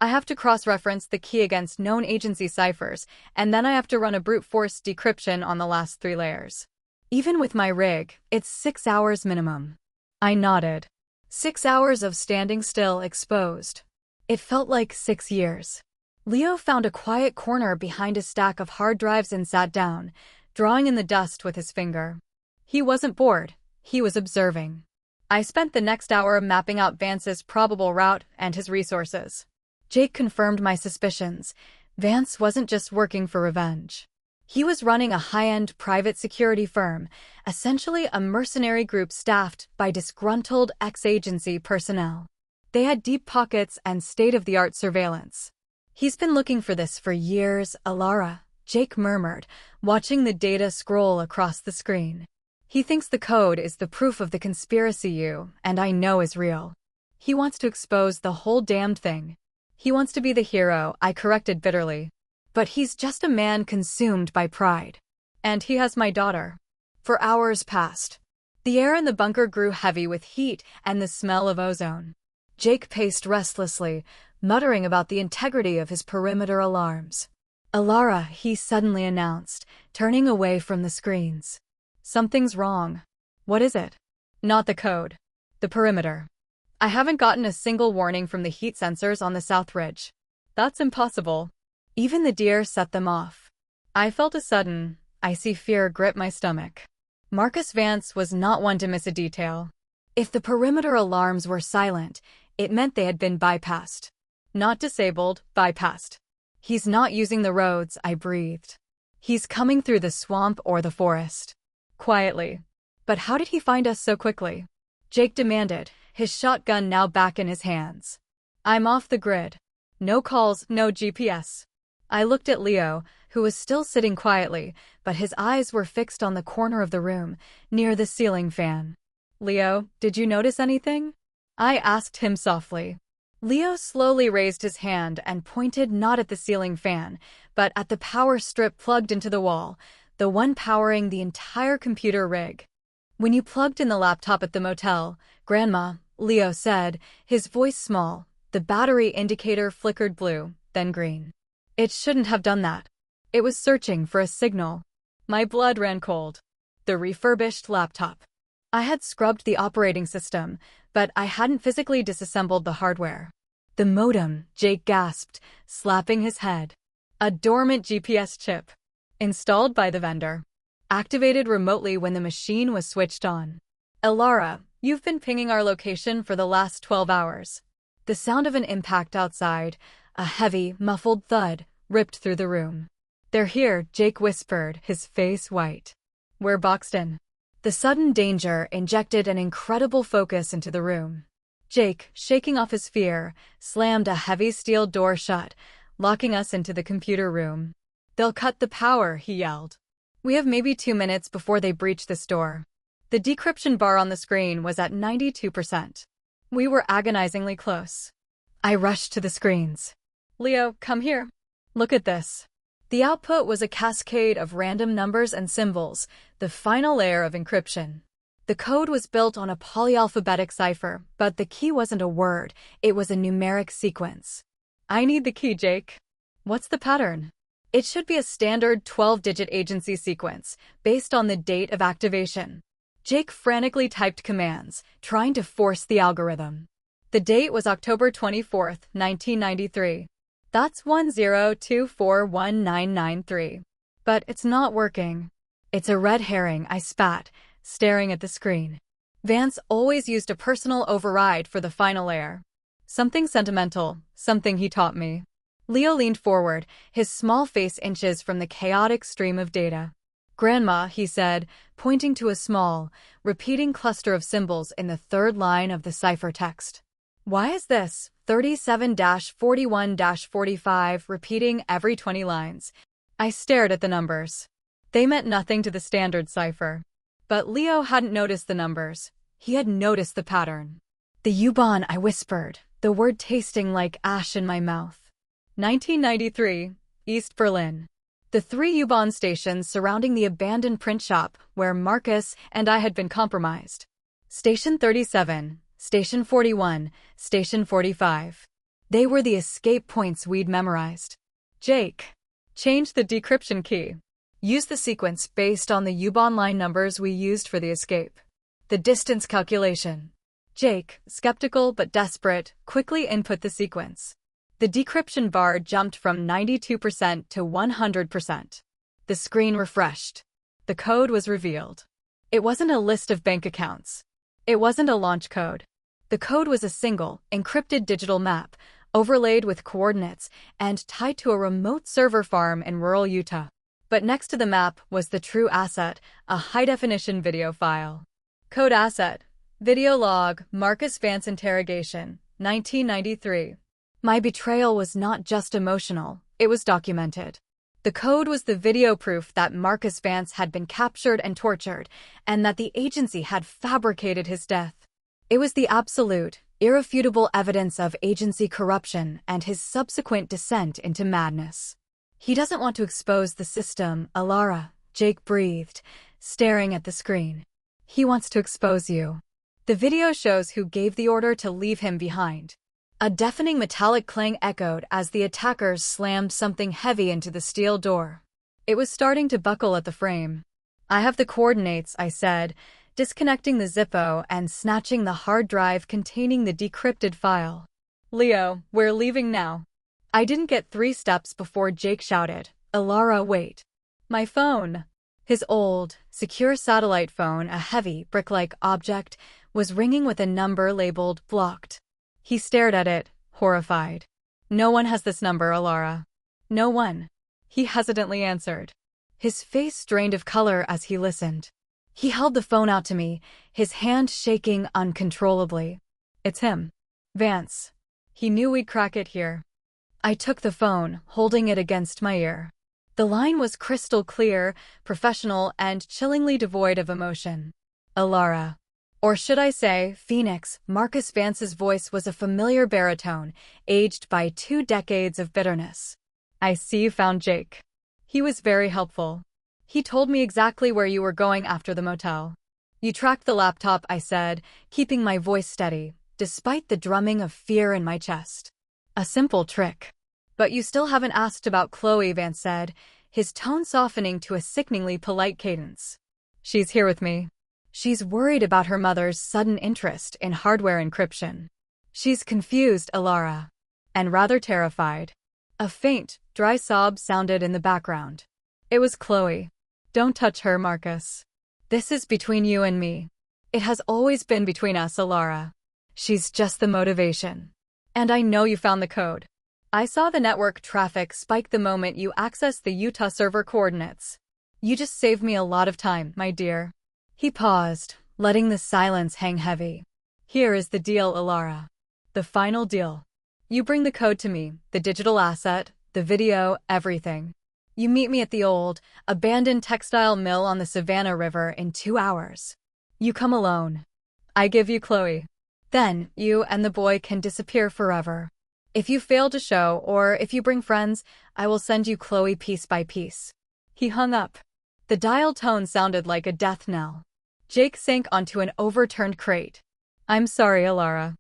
S1: I have to cross-reference the key against known agency ciphers, and then I have to run a brute force decryption on the last 3 layers. Even with my rig, it's 6 hours minimum. I nodded. 6 hours of standing still, exposed. It felt like 6 years. Leo found a quiet corner behind a stack of hard drives and sat down, drawing in the dust with his finger. He wasn't bored, he was observing. I spent the next hour mapping out Vance's probable route and his resources. Jake confirmed my suspicions. Vance wasn't just working for revenge. He was running a high-end private security firm, essentially a mercenary group staffed by disgruntled ex-agency personnel. They had deep pockets and state-of-the-art surveillance. He's been looking for this for years, Alara, Jake murmured, watching the data scroll across the screen. He thinks the code is the proof of the conspiracy you and I know is real. He wants to expose the whole damned thing. He wants to be the hero, I corrected bitterly. But he's just a man consumed by pride. And he has my daughter. For hours passed. The air in the bunker grew heavy with heat and the smell of ozone. Jake paced restlessly, muttering about the integrity of his perimeter alarms. Alara, he suddenly announced, turning away from the screens. Something's wrong. What is it? Not the code. The perimeter. I haven't gotten a single warning from the heat sensors on the South Ridge. That's impossible. Even the deer set them off. I felt a sudden, icy fear grip my stomach. Marcus Vance was not one to miss a detail. If the perimeter alarms were silent, it meant they had been bypassed. Not disabled, bypassed. He's not using the roads, I breathed. He's coming through the swamp or the forest. Quietly. But how did he find us so quickly? Jake demanded, his shotgun now back in his hands. I'm off the grid. No calls, no GPS. I looked at Leo, who was still sitting quietly, but his eyes were fixed on the corner of the room, near the ceiling fan. Leo, did you notice anything? I asked him softly. Leo slowly raised his hand and pointed not at the ceiling fan, but at the power strip plugged into the wall, the one powering the entire computer rig. When you plugged in the laptop at the motel, Grandma, Leo said, his voice small, the battery indicator flickered blue, then green. It shouldn't have done that. It was searching for a signal. My blood ran cold. The refurbished laptop. I had scrubbed the operating system, but I hadn't physically disassembled the hardware. The modem, Jake gasped, slapping his head. A dormant GPS chip. Installed by the vendor. Activated remotely when the machine was switched on. Alara, you've been pinging our location for the last 12 hours. The sound of an impact outside, a heavy, muffled thud, ripped through the room. They're here, Jake whispered, his face white. We're boxed in. The sudden danger injected an incredible focus into the room. Jake, shaking off his fear, slammed a heavy steel door shut, locking us into the computer room. They'll cut the power, he yelled. We have maybe 2 minutes before they breach this door. The decryption bar on the screen was at 92%. We were agonizingly close. I rushed to the screens. Leo, come here. Look at this. The output was a cascade of random numbers and symbols, the final layer of encryption. The code was built on a polyalphabetic cipher, but the key wasn't a word, it was a numeric sequence. I need the key, Jake. What's the pattern? It should be a standard 12-digit agency sequence, based on the date of activation. Jake frantically typed commands, trying to force the algorithm. The date was October 24th, 1993. That's 10241993. But it's not working. It's a red herring, I spat, staring at the screen. Vance always used a personal override for the final layer. Something sentimental, something he taught me. Leo leaned forward, his small face inches from the chaotic stream of data. Grandma, he said, pointing to a small, repeating cluster of symbols in the third line of the cipher text. Why is this 37-41-45 repeating every 20 lines? I stared at the numbers. They meant nothing to the standard cipher. But Leo hadn't noticed the numbers. He had noticed the pattern. The U-Bahn, I whispered, the word tasting like ash in my mouth. 1993, East Berlin. The 3 U-Bahn stations surrounding the abandoned print shop where Marcus and I had been compromised. Station 37, Station 41, Station 45. They were the escape points we'd memorized. Jake. Change the decryption key. Use the sequence based on the U-Bahn line numbers we used for the escape. The distance calculation. Jake, skeptical but desperate, quickly input the sequence. The decryption bar jumped from 92% to 100%. The screen refreshed. The code was revealed. It wasn't a list of bank accounts. It wasn't a launch code. The code was a single, encrypted digital map, overlaid with coordinates and tied to a remote server farm in rural Utah. But next to the map was the true asset, a high-definition video file. Code asset. Video log, Marcus Vance interrogation, 1993. My betrayal was not just emotional, it was documented. The code was the video proof that Marcus Vance had been captured and tortured, and that the agency had fabricated his death. It was the absolute, irrefutable evidence of agency corruption and his subsequent descent into madness. He doesn't want to expose the system, Alara, Jake breathed, staring at the screen. He wants to expose you. The video shows who gave the order to leave him behind. A deafening metallic clang echoed as the attackers slammed something heavy into the steel door. It was starting to buckle at the frame. I have the coordinates, I said, disconnecting the Zippo and snatching the hard drive containing the decrypted file. Leo, we're leaving now. I didn't get 3 steps before Jake shouted, Alara, wait. My phone. His old, secure satellite phone, a heavy, brick-like object, was ringing with a number labeled blocked. He stared at it, horrified. No one has this number, Alara. No one. He hesitantly answered. His face drained of color as he listened. He held the phone out to me, his hand shaking uncontrollably. It's him. Vance. He knew we'd crack it here. I took the phone, holding it against my ear. The line was crystal clear, professional, and chillingly devoid of emotion. Alara. Or should I say, Phoenix. Marcus Vance's voice was a familiar baritone, aged by 2 decades of bitterness. I see you found Jake. He was very helpful. He told me exactly where you were going after the motel. You tracked the laptop, I said, keeping my voice steady, despite the drumming of fear in my chest. A simple trick. But you still haven't asked about Chloe, Vance said, his tone softening to a sickeningly polite cadence. She's here with me. She's worried about her mother's sudden interest in hardware encryption. She's confused, Alara. And rather terrified. A faint, dry sob sounded in the background. It was Chloe. Don't touch her, Marcus. This is between you and me. It has always been between us, Alara. She's just the motivation. And I know you found the code. I saw the network traffic spike the moment you accessed the Utah server coordinates. You just saved me a lot of time, my dear. He paused, letting the silence hang heavy. Here is the deal, Alara. The final deal. You bring the code to me, the digital asset, the video, everything. You meet me at the old, abandoned textile mill on the Savannah River in 2 hours. You come alone. I give you Chloe. Then, you and the boy can disappear forever. If you fail to show, or if you bring friends, I will send you Chloe piece by piece. He hung up. The dial tone sounded like a death knell. Jake sank onto an overturned crate. I'm sorry, Alara.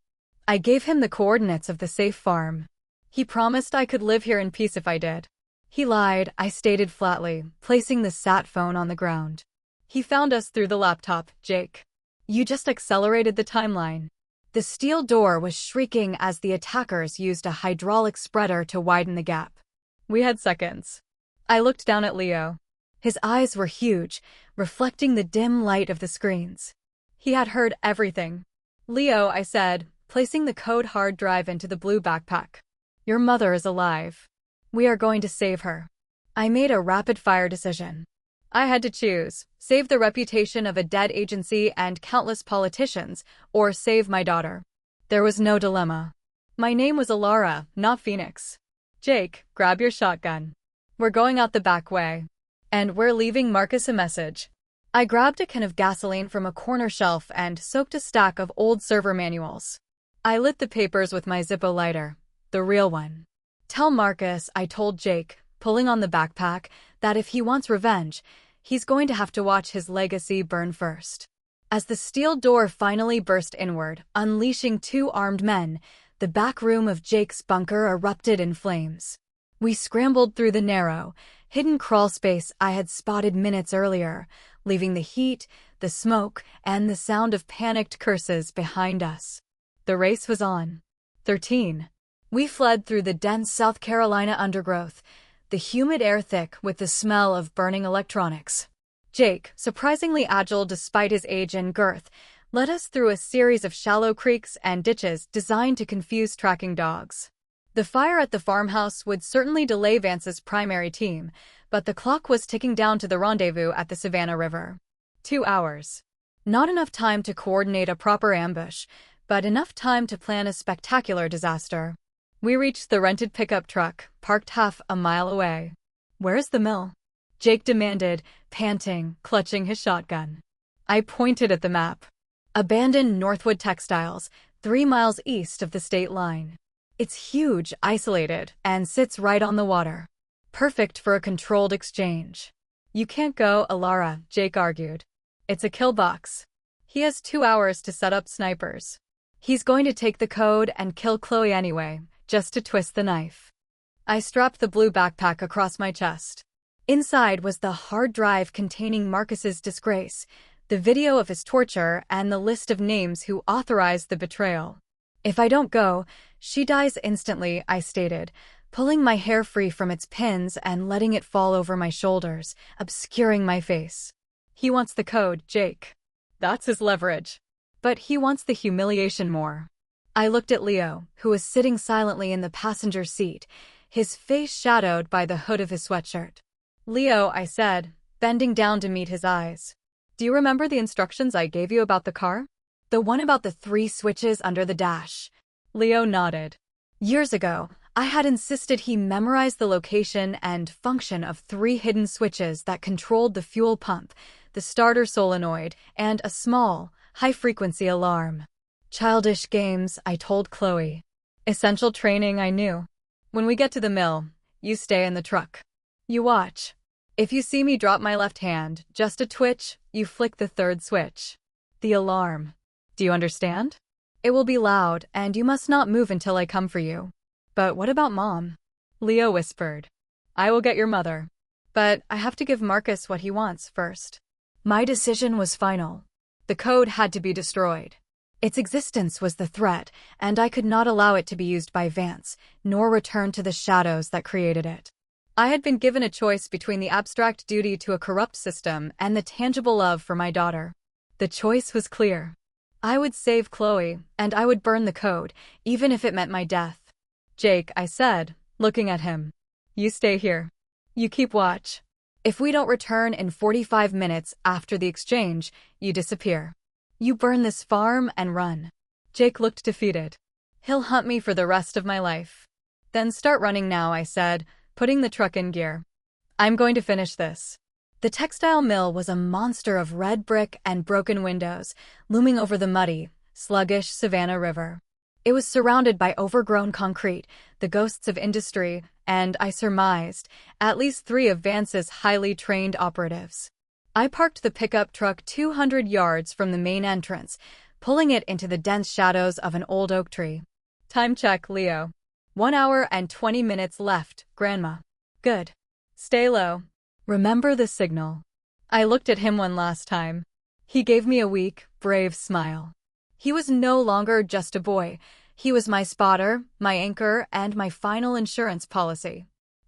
S1: I gave him the coordinates of the safe farm. He promised I could live here in peace if I did. He lied, I stated flatly, placing the sat phone on the ground. He found us through the laptop, Jake. You just accelerated the timeline. The steel door was shrieking as the attackers used a hydraulic spreader to widen the gap. We had seconds. I looked down at Leo. His eyes were huge, reflecting the dim light of the screens. He had heard everything. Leo, I said, placing the code hard drive into the blue backpack. Your mother is alive. We are going to save her. I made a rapid-fire decision. I had to choose, save the reputation of a dead agency and countless politicians, or save my daughter. There was no dilemma. My name was Alara, not Phoenix. Jake, grab your shotgun. We're going out the back way. And we're leaving Marcus a message. I grabbed a can of gasoline from a corner shelf and soaked a stack of old server manuals. I lit the papers with my Zippo lighter, the real one. Tell Marcus, I told Jake, pulling on the backpack, that if he wants revenge, he's going to have to watch his legacy burn first. As the steel door finally burst inward, unleashing 2 armed men, The back room of Jake's bunker erupted in flames. We scrambled through the narrow, hidden crawl space I had spotted minutes earlier, leaving the heat, the smoke, and the sound of panicked curses behind us. The race was on. 13. We fled through the dense South Carolina undergrowth, the humid air thick with the smell of burning electronics. Jake, surprisingly agile despite his age and girth, led us through a series of shallow creeks and ditches designed to confuse tracking dogs. The fire at the farmhouse would certainly delay Vance's primary team, but the clock was ticking down to the rendezvous at the Savannah River. 2 hours. Not enough time to coordinate a proper ambush, but enough time to plan a spectacular disaster. We reached the rented pickup truck, parked half a mile away. "Where's the mill?" Jake demanded, panting, clutching his shotgun. I pointed at the map. "Abandoned Northwood Textiles, 3 miles east of the state line. It's huge, isolated, and sits right on the water. Perfect for a controlled exchange." "You can't go, Alara," Jake argued. "It's a kill box. He has 2 hours to set up snipers. He's going to take the code and kill Chloe anyway, just to twist the knife." I strapped the blue backpack across my chest. Inside was the hard drive containing Marcus's disgrace, the video of his torture, and the list of names who authorized the betrayal. "If I don't go, she dies instantly," I stated, pulling my hair free from its pins and letting it fall over my shoulders, obscuring my face. "He wants the code, Jake. That's his leverage. But he wants the humiliation more." I looked at Leo, who was sitting silently in the passenger seat, his face shadowed by the hood of his sweatshirt. "Leo," I said, bending down to meet his eyes. "Do you remember the instructions I gave you about the car? The one about the 3 switches under the dash?" Leo nodded. "Years ago, I had insisted he memorize the location and function of 3 hidden switches that controlled the fuel pump, the starter solenoid, and a small, high-frequency alarm. Childish games, I told Chloe. Essential training, I knew. When we get to the mill, you stay in the truck. You watch. If you see me drop my left hand, just a twitch, you flick the 3rd switch. The alarm. Do you understand? It will be loud, and you must not move until I come for you." "But what about Mom?" Leo whispered. "I will get your mother. But I have to give Marcus what he wants first." My decision was final. The code had to be destroyed. Its existence was the threat, and I could not allow it to be used by Vance, nor return to the shadows that created it. I had been given a choice between the abstract duty to a corrupt system and the tangible love for my daughter. The choice was clear. I would save Chloe, and I would burn the code, even if it meant my death. "Jake," I said, looking at him. "You stay here. You keep watch. If we don't return in 45 minutes after the exchange, you disappear. You burn this farm and run." Jake looked defeated. "He'll hunt me for the rest of my life." "Then start running now," I said, putting the truck in gear. "I'm going to finish this." The textile mill was a monster of red brick and broken windows, looming over the muddy, sluggish Savannah River. It was surrounded by overgrown concrete, the ghosts of industry, and, I surmised, at least 3 of Vance's highly trained operatives. I parked the pickup truck 200 yards from the main entrance, pulling it into the dense shadows of an old oak tree. "Time check, Leo. 1 hour and 20 minutes left, Grandma." "Good. Stay low. Remember the signal." I looked at him one last time. He gave me a weak, brave smile. He was no longer just a boy. He was my spotter, my anchor, and my final insurance policy.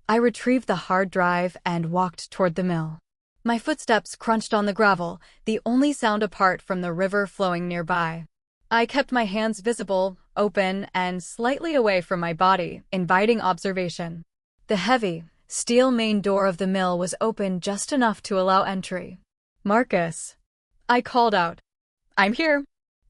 S1: I retrieved the hard drive and walked toward the mill. My footsteps crunched on the gravel, the only sound apart from the river flowing nearby. I kept my hands visible, open, and slightly away from my body, inviting observation. The heavy, steel main door of the mill was open just enough to allow entry. "Marcus," I called out. "I'm here."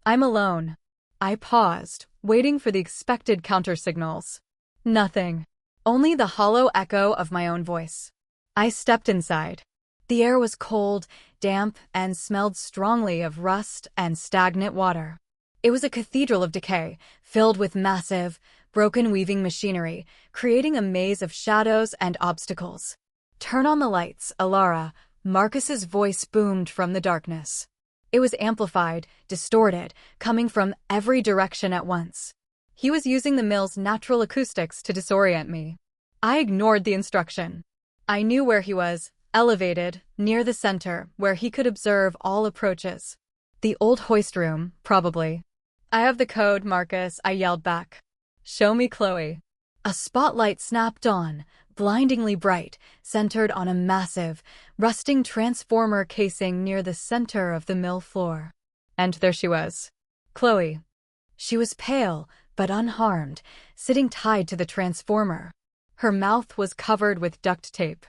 S1: "I'm alone." I paused, waiting for the expected countersignals. Nothing. Only the hollow echo of my own voice. I stepped inside. The air was cold, damp, and smelled strongly of rust and stagnant water. It was a cathedral of decay, filled with massive, broken weaving machinery, creating a maze of shadows and obstacles. "Turn on the lights, Alara," Marcus's voice boomed from the darkness. It was amplified, distorted, coming from every direction at once. He was using the mill's natural acoustics to disorient me. I ignored the instruction. I knew where he was, elevated, near the center, where he could observe all approaches. The old hoist room, probably. I have the code, Marcus, I yelled back. Show me Chloe. A spotlight snapped on, blindingly bright, centered on a massive, rusting transformer casing near the center of the mill floor. And there she was. Chloe. She was pale, but unharmed, sitting tied to the transformer. Her mouth was covered with duct tape.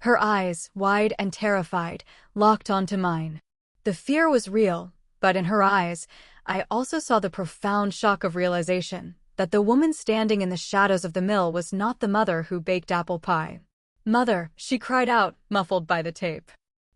S1: Her eyes, wide and terrified, locked onto mine. The fear was real, but in her eyes, I also saw the profound shock of realization that the woman standing in the shadows of the mill was not the mother who baked apple pie. Mother, she cried out, muffled by the tape.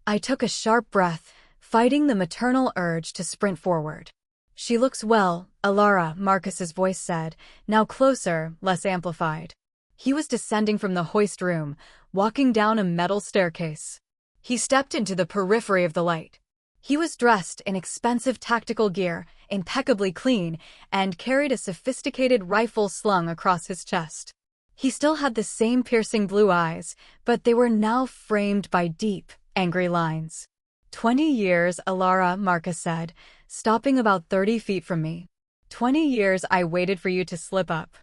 S1: I took a sharp breath, fighting the maternal urge to sprint forward. She looks well, Alara, Marcus's voice said, now closer, less amplified. He was descending from the hoist room, walking down a metal staircase. He stepped into the periphery of the light. He was dressed in expensive tactical gear, impeccably clean, and carried a sophisticated rifle slung across his chest. He still had the same piercing blue eyes, but they were now framed by deep, angry lines. 20 years, Alara, Marcus said, stopping about 30 feet from me. 20 years I waited for you to slip up.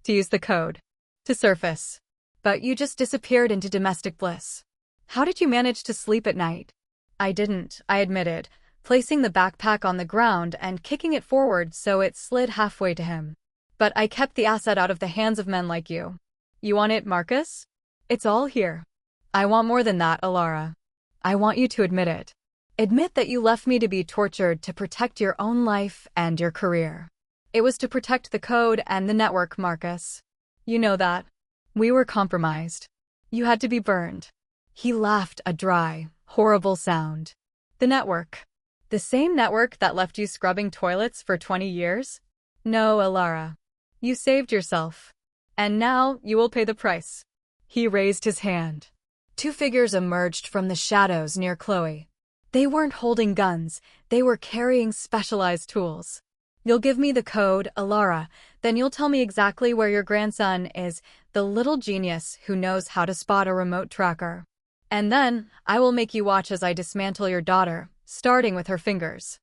S1: To use the code. To surface. But you just disappeared into domestic bliss. How did you manage to sleep at night? I didn't, I admitted, placing the backpack on the ground and kicking it forward so it slid halfway to him. But I kept the asset out of the hands of men like you. You want it, Marcus? It's all here. I want more than that, Alara. I want you to admit it. Admit that you left me to be tortured to protect your own life and your career. It was to protect the code and the network, Marcus. You know that. We were compromised. You had to be burned. He laughed a dry, horrible sound. The network. The same network that left you scrubbing toilets for 20 years? No, Alara. You saved yourself. And now you will pay the price. He raised his hand. 2 figures emerged from the shadows near Chloe. They weren't holding guns, they were carrying specialized tools. You'll give me the code, Alara, then you'll tell me exactly where your grandson is, the little genius who knows how to spot a remote tracker. And then, I will make you watch as I dismantle your daughter, starting with her fingers.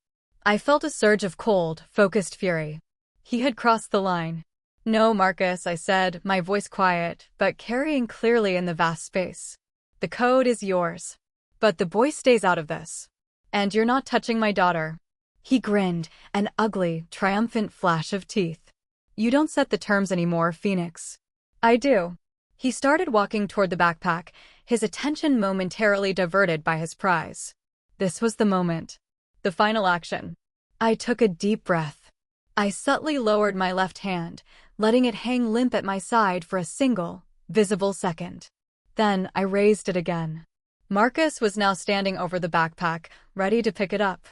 S1: I felt a surge of cold, focused fury. He had crossed the line. No, Marcus, I said, my voice quiet, but carrying clearly in the vast space. The code is yours. But the boy stays out of this. And you're not touching my daughter. He grinned, an ugly, triumphant flash of teeth. You don't set the terms anymore, Phoenix. I do. He started walking toward the backpack, his attention momentarily diverted by his prize. This was the moment. The final action. I took a deep breath. I subtly lowered my left hand, letting it hang limp at my side for a single, visible second. Then I raised it again. Marcus was now standing over the backpack, ready to pick it up.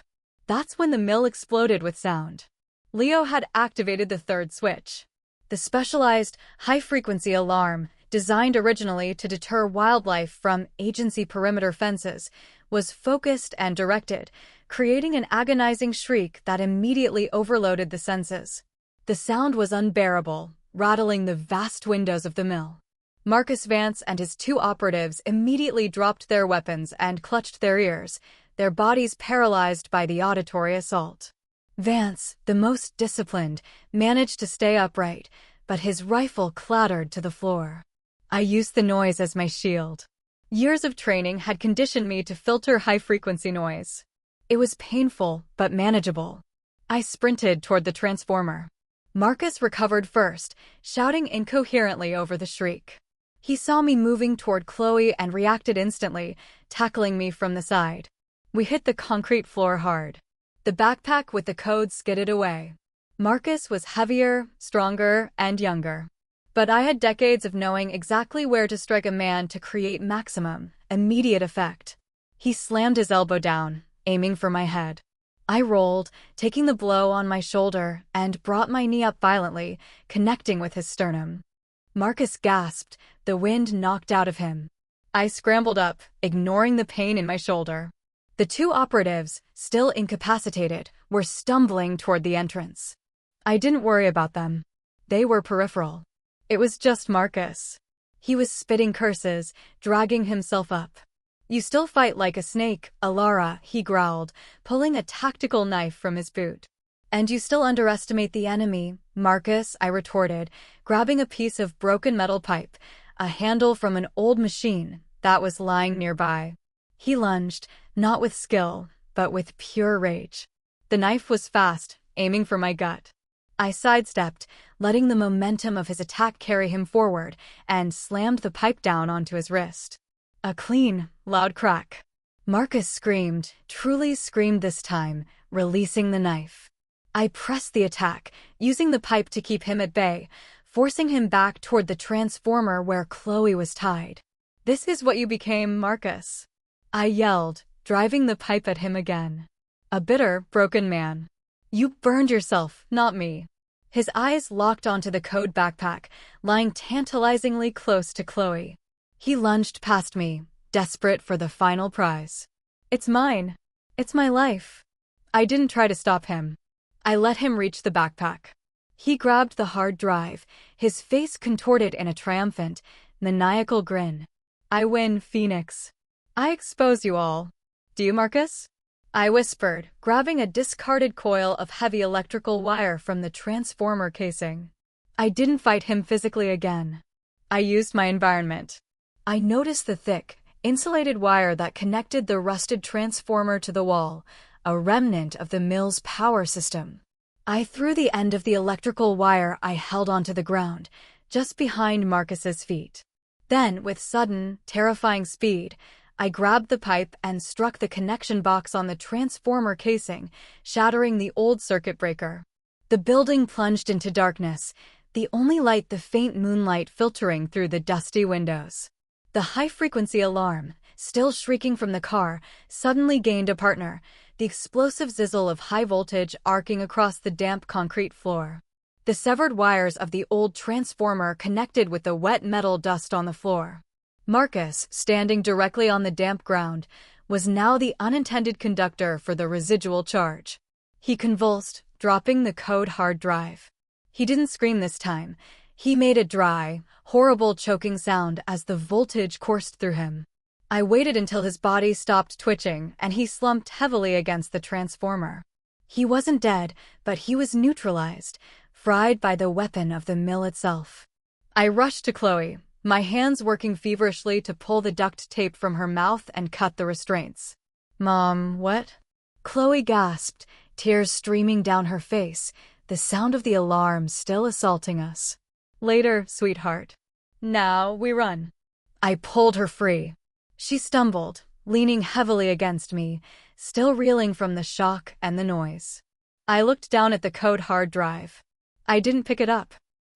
S1: That's when the mill exploded with sound. Leo had activated the 3rd switch. The specialized, high-frequency alarm, designed originally to deter wildlife from agency perimeter fences, was focused and directed, creating an agonizing shriek that immediately overloaded the senses. The sound was unbearable, rattling the vast windows of the mill. Marcus Vance and his 2 operatives immediately dropped their weapons and clutched their ears, their bodies paralyzed by the auditory assault. Vance, the most disciplined, managed to stay upright, but his rifle clattered to the floor. I used the noise as my shield. Years of training had conditioned me to filter high-frequency noise. It was painful, but manageable. I sprinted toward the transformer. Marcus recovered first, shouting incoherently over the shriek. He saw me moving toward Chloe and reacted instantly, tackling me from the side. We hit the concrete floor hard. The backpack with the code skidded away. Marcus was heavier, stronger, and younger. But I had decades of knowing exactly where to strike a man to create maximum, immediate effect. He slammed his elbow down, aiming for my head. I rolled, taking the blow on my shoulder, and brought my knee up violently, connecting with his sternum. Marcus gasped, the wind knocked out of him. I scrambled up, ignoring the pain in my shoulder. The 2 operatives, still incapacitated, were stumbling toward the entrance. I didn't worry about them. they were peripheral. It was just Marcus. He was spitting curses, dragging himself up. "You still fight like a snake, Alara," he growled, pulling a tactical knife from his boot. "And you still underestimate the enemy, Marcus," I retorted, grabbing a piece of broken metal pipe, a handle from an old machine that was lying nearby. He lunged, not with skill, but with pure rage. The knife was fast, aiming for my gut. I sidestepped, letting the momentum of his attack carry him forward, and slammed the pipe down onto his wrist. A clean, loud crack. Marcus screamed, truly screamed this time, releasing the knife. I pressed the attack, using the pipe to keep him at bay, forcing him back toward the transformer where Chloe was tied. "This is what you became, Marcus," I yelled, driving the pipe at him again. "A bitter, broken man. You burned yourself, not me." His eyes locked onto the code backpack, lying tantalizingly close to Chloe. He lunged past me, desperate for the final prize. "It's mine. It's my life." I didn't try to stop him. I let him reach the backpack. He grabbed the hard drive, his face contorted in a triumphant, maniacal grin. "I win, Phoenix. I expose you all. Do you, Marcus?" I whispered, grabbing a discarded coil of heavy electrical wire from the transformer casing. I didn't fight him physically again. I used my environment. I noticed the thick, insulated wire that connected the rusted transformer to the wall, a remnant of the mill's power system. I threw the end of the electrical wire I held onto the ground, just behind Marcus's feet. Then, with sudden, terrifying speed, I grabbed the pipe and struck the connection box on the transformer casing, shattering the old circuit breaker. The building plunged into darkness, the only light the faint moonlight filtering through the dusty windows. The high-frequency alarm, still shrieking from the car, suddenly gained a partner, the explosive sizzle of high voltage arcing across the damp concrete floor. The severed wires of the old transformer connected with the wet metal dust on the floor. Marcus, standing directly on the damp ground, was now the unintended conductor for the residual charge. He convulsed, dropping the code hard drive. He didn't scream this time. He made a dry, horrible choking sound as the voltage coursed through him. I waited until his body stopped twitching and he slumped heavily against the transformer. He wasn't dead, but he was neutralized, fried by the weapon of the mill itself. I rushed to Chloe, my hands working feverishly to pull the duct tape from her mouth and cut the restraints. "Mom, what?" Chloe gasped, tears streaming down her face, the sound of the alarm still assaulting us. "Later, sweetheart. Now we run." I pulled her free. She stumbled, leaning heavily against me, still reeling from the shock and the noise. I looked down at the code hard drive. I didn't pick it up.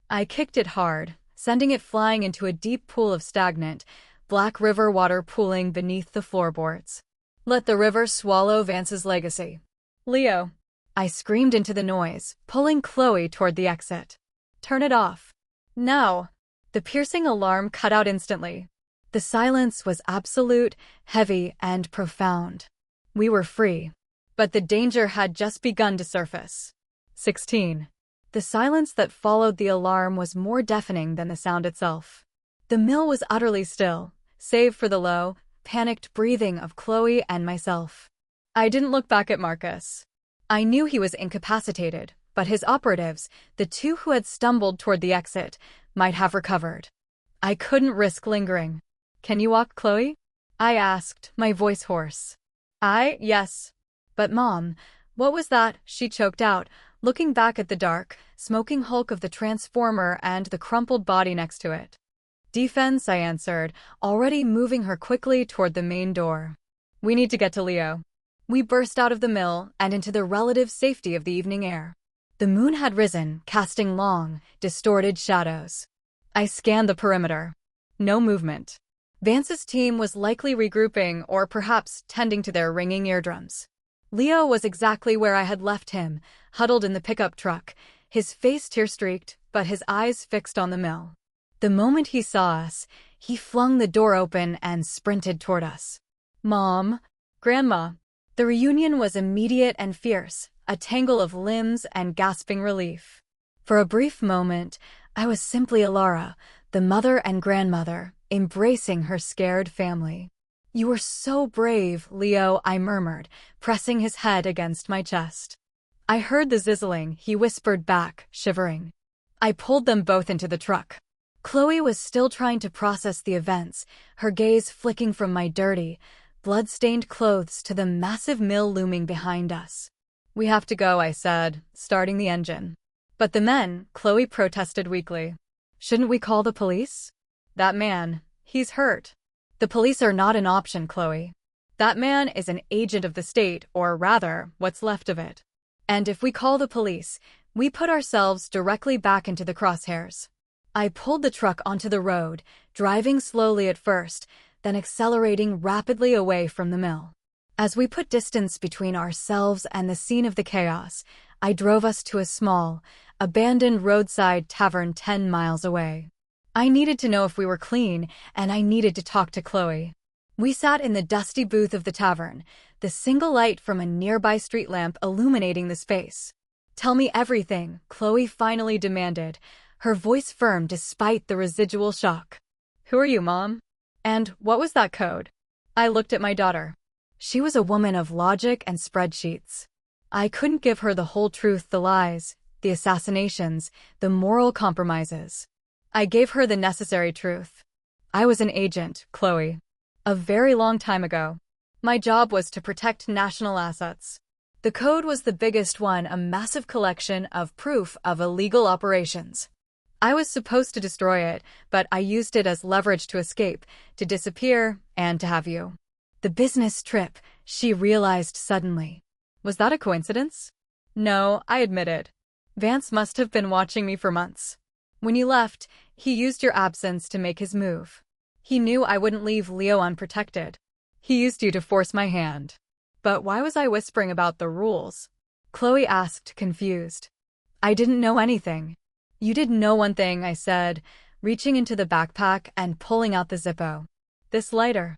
S1: I kicked it hard, sending it flying into a deep pool of stagnant, black river water pooling beneath the floorboards. "Let the river swallow Vance's legacy." "Leo!" I screamed into the noise, pulling Chloe toward the exit. "Turn it off. Now!" The piercing alarm cut out instantly. The silence was absolute, heavy, and profound. We were free. But the danger had just begun to surface. 16. The silence that followed the alarm was more deafening than the sound itself. The mill was utterly still, save for the low, panicked breathing of Chloe and myself. I didn't look back at Marcus. I knew he was incapacitated, but his operatives, the two who had stumbled toward the exit, might have recovered. I couldn't risk lingering. "Can you walk, Chloe?" I asked, my voice hoarse. Yes. But Mom, what was that?" she choked out, looking back at the dark, smoking hulk of the transformer and the crumpled body next to it. "Defense," I answered, already moving her quickly toward the main door. "We need to get to Leo." We burst out of the mill and into the relative safety of the evening air. The moon had risen, casting long, distorted shadows. I scanned the perimeter. No movement. Vance's team was likely regrouping or perhaps tending to their ringing eardrums. Leo was exactly where I had left him, huddled in the pickup truck, his face tear-streaked, but his eyes fixed on the mill. The moment he saw us, he flung the door open and sprinted toward us. "Mom! Grandma!" The reunion was immediate and fierce, a tangle of limbs and gasping relief. For a brief moment, I was simply Alara, the mother and grandmother, embracing her scared family. "You were so brave, Leo," I murmured, pressing his head against my chest. "I heard the sizzling," he whispered back, shivering. I pulled them both into the truck. Chloe was still trying to process the events, her gaze flicking from my dirty, blood-stained clothes to the massive mill looming behind us. "We have to go," I said, starting the engine. "But the men," Chloe protested weakly. "Shouldn't we call the police?" "That man, he's hurt." "The police are not an option, Chloe. That man is an agent of the state, or rather, what's left of it. And if we call the police, we put ourselves directly back into the crosshairs." I pulled the truck onto the road, driving slowly at first, then accelerating rapidly away from the mill. As we put distance between ourselves and the scene of the chaos, I drove us to a small, abandoned roadside tavern 10 miles away. I needed to know if we were clean, and I needed to talk to Chloe. We sat in the dusty booth of the tavern, the single light from a nearby street lamp illuminating the space. "Tell me everything," Chloe finally demanded, her voice firm despite the residual shock. "Who are you, Mom? And what was that code?" I looked at my daughter. She was a woman of logic and spreadsheets. I couldn't give her the whole truth, the lies, the assassinations, the moral compromises. I gave her the necessary truth. I was an agent, Chloe. A very long time ago. My job was to protect national assets. The code was the biggest one, a massive collection of proof of illegal operations. I was supposed to destroy it, but I used it as leverage to escape, to disappear, and to have you. The business trip, she realized suddenly. Was that a coincidence? No, I admitted. Vance must have been watching me for months. When you left, he used your absence to make his move. He knew I wouldn't leave Leo unprotected. He used you to force my hand. But why was I whispering about the rules? Chloe asked, confused. I didn't know anything. You did know one thing, I said, reaching into the backpack and pulling out the Zippo. This lighter.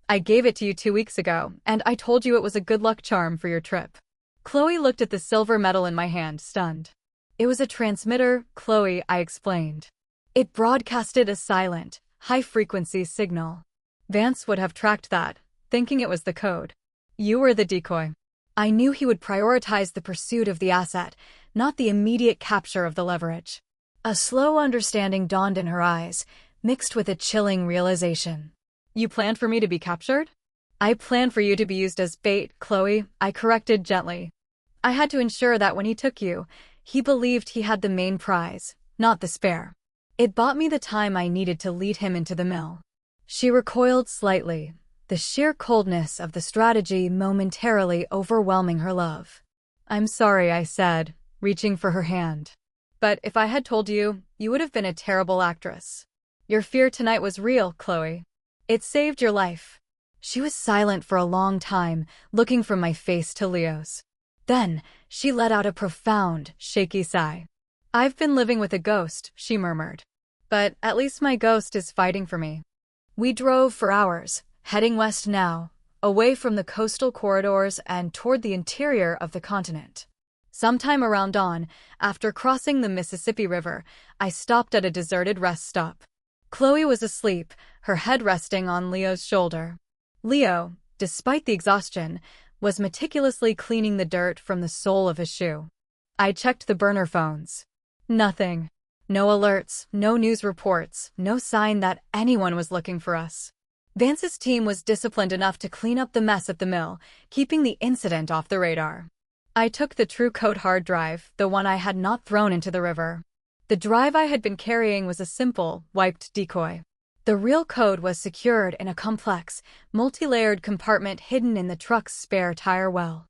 S1: I gave it to you 2 weeks ago, and I told you it was a good luck charm for your trip. Chloe looked at the silver metal in my hand, stunned. It was a transmitter, Chloe, I explained. It broadcasted a silent, high-frequency signal. Vance would have tracked that, thinking it was the code. You were the decoy. I knew he would prioritize the pursuit of the asset, not the immediate capture of the leverage. A slow understanding dawned in her eyes, mixed with a chilling realization. You planned for me to be captured? I planned for you to be used as bait, Chloe, I corrected gently. I had to ensure that when he took you, he believed he had the main prize, not the spare. It bought me the time I needed to lead him into the mill. She recoiled slightly, the sheer coldness of the strategy momentarily overwhelming her love. I'm sorry, I said, reaching for her hand. But if I had told you, you would have been a terrible actress. Your fear tonight was real, Chloe. It saved your life. She was silent for a long time, looking from my face to Leo's. Then, she let out a profound, shaky sigh. I've been living with a ghost, she murmured. But at least my ghost is fighting for me. We drove for hours, heading west now, away from the coastal corridors and toward the interior of the continent. Sometime around dawn, after crossing the Mississippi River, I stopped at a deserted rest stop. Chloe was asleep, her head resting on Leo's shoulder. Leo, despite the exhaustion, was meticulously cleaning the dirt from the sole of his shoe. I checked the burner phones. Nothing. No alerts, no news reports, no sign that anyone was looking for us. Vance's team was disciplined enough to clean up the mess at the mill, keeping the incident off the radar. I took the True Code hard drive, the one I had not thrown into the river. The drive I had been carrying was a simple, wiped decoy. The real code was secured in a complex, multi-layered compartment hidden in the truck's spare tire well.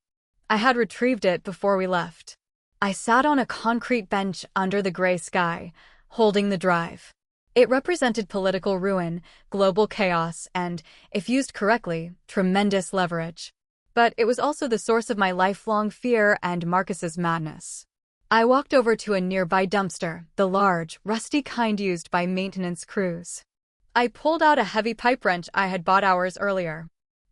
S1: I had retrieved it before we left. I sat on a concrete bench under the gray sky, holding the drive. It represented political ruin, global chaos, and, if used correctly, tremendous leverage. But it was also the source of my lifelong fear and Marcus's madness. I walked over to a nearby dumpster, the large, rusty kind used by maintenance crews. I pulled out a heavy pipe wrench I had bought hours earlier.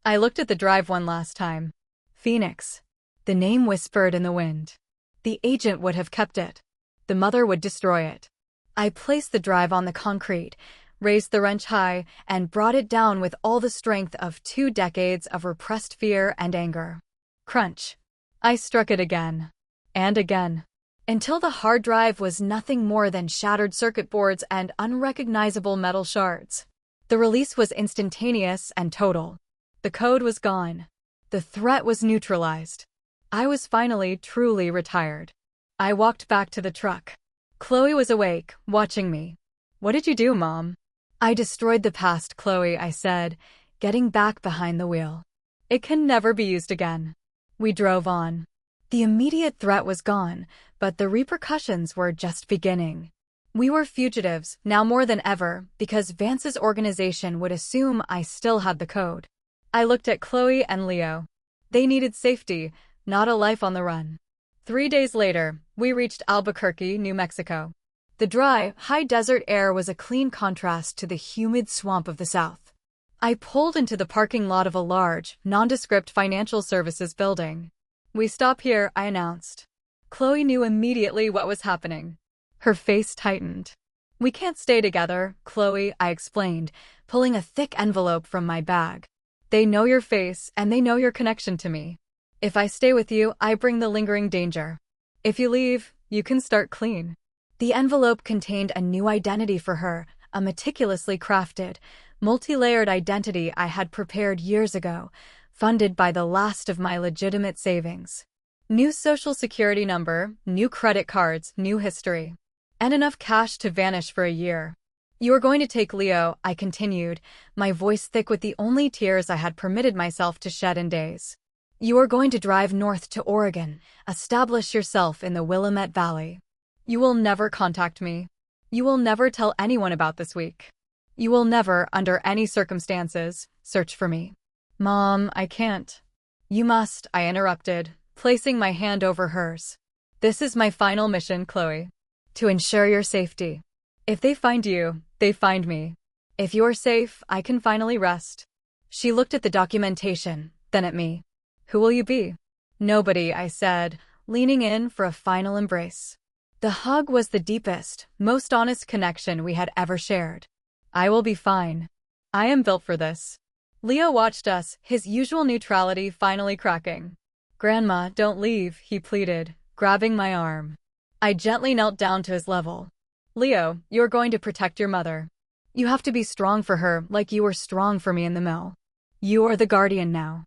S1: I looked at the drive one last time. Phoenix. The name whispered in the wind. The agent would have kept it. the mother would destroy it. I placed the drive on the concrete, raised the wrench high, and brought it down with all the strength of 2 decades of repressed fear and anger. Crunch. I struck it again. And again. Until the hard drive was nothing more than shattered circuit boards and unrecognizable metal shards. The release was instantaneous and total. The code was gone. The threat was neutralized. I was finally truly retired. I walked back to the truck. Chloe was awake, watching me. "What did you do, Mom?" "I destroyed the past, Chloe," I said, getting back behind the wheel. "It can never be used again." We drove on. The immediate threat was gone, but the repercussions were just beginning. We were fugitives, now more than ever, because Vance's organization would assume I still had the code. I looked at Chloe and Leo. They needed safety, not a life on the run. 3 days later, we reached Albuquerque, New Mexico. The dry, high desert air was a clean contrast to the humid swamp of the south. I pulled into the parking lot of a large, nondescript financial services building. "We stop here," I announced. Chloe knew immediately what was happening. Her face tightened. "We can't stay together, Chloe," I explained, pulling a thick envelope from my bag. "They know your face, and they know your connection to me. If I stay with you, I bring the lingering danger. If you leave, you can start clean." The envelope contained a new identity for her, a meticulously crafted, multi-layered identity I had prepared years ago, funded by the last of my legitimate savings. New social security number, new credit cards, new history. And enough cash to vanish for a year. "You are going to take Leo," I continued, my voice thick with the only tears I had permitted myself to shed in days. "You are going to drive north to Oregon, establish yourself in the Willamette Valley. You will never contact me. You will never tell anyone about this week. You will never, under any circumstances, search for me." "Mom, I can't." "You must," I interrupted, placing my hand over hers. "This is my final mission, Chloe. To ensure your safety. If they find you, they find me. If you're safe, I can finally rest." She looked at the documentation, then at me. "Who will you be?" "Nobody," I said, leaning in for a final embrace. The hug was the deepest, most honest connection we had ever shared. "I will be fine. I am built for this." Leo watched us, his usual neutrality finally cracking. "Grandma, don't leave," he pleaded, grabbing my arm. I gently knelt down to his level. "Leo, you're going to protect your mother. You have to be strong for her like you were strong for me in the mill. You are the guardian now."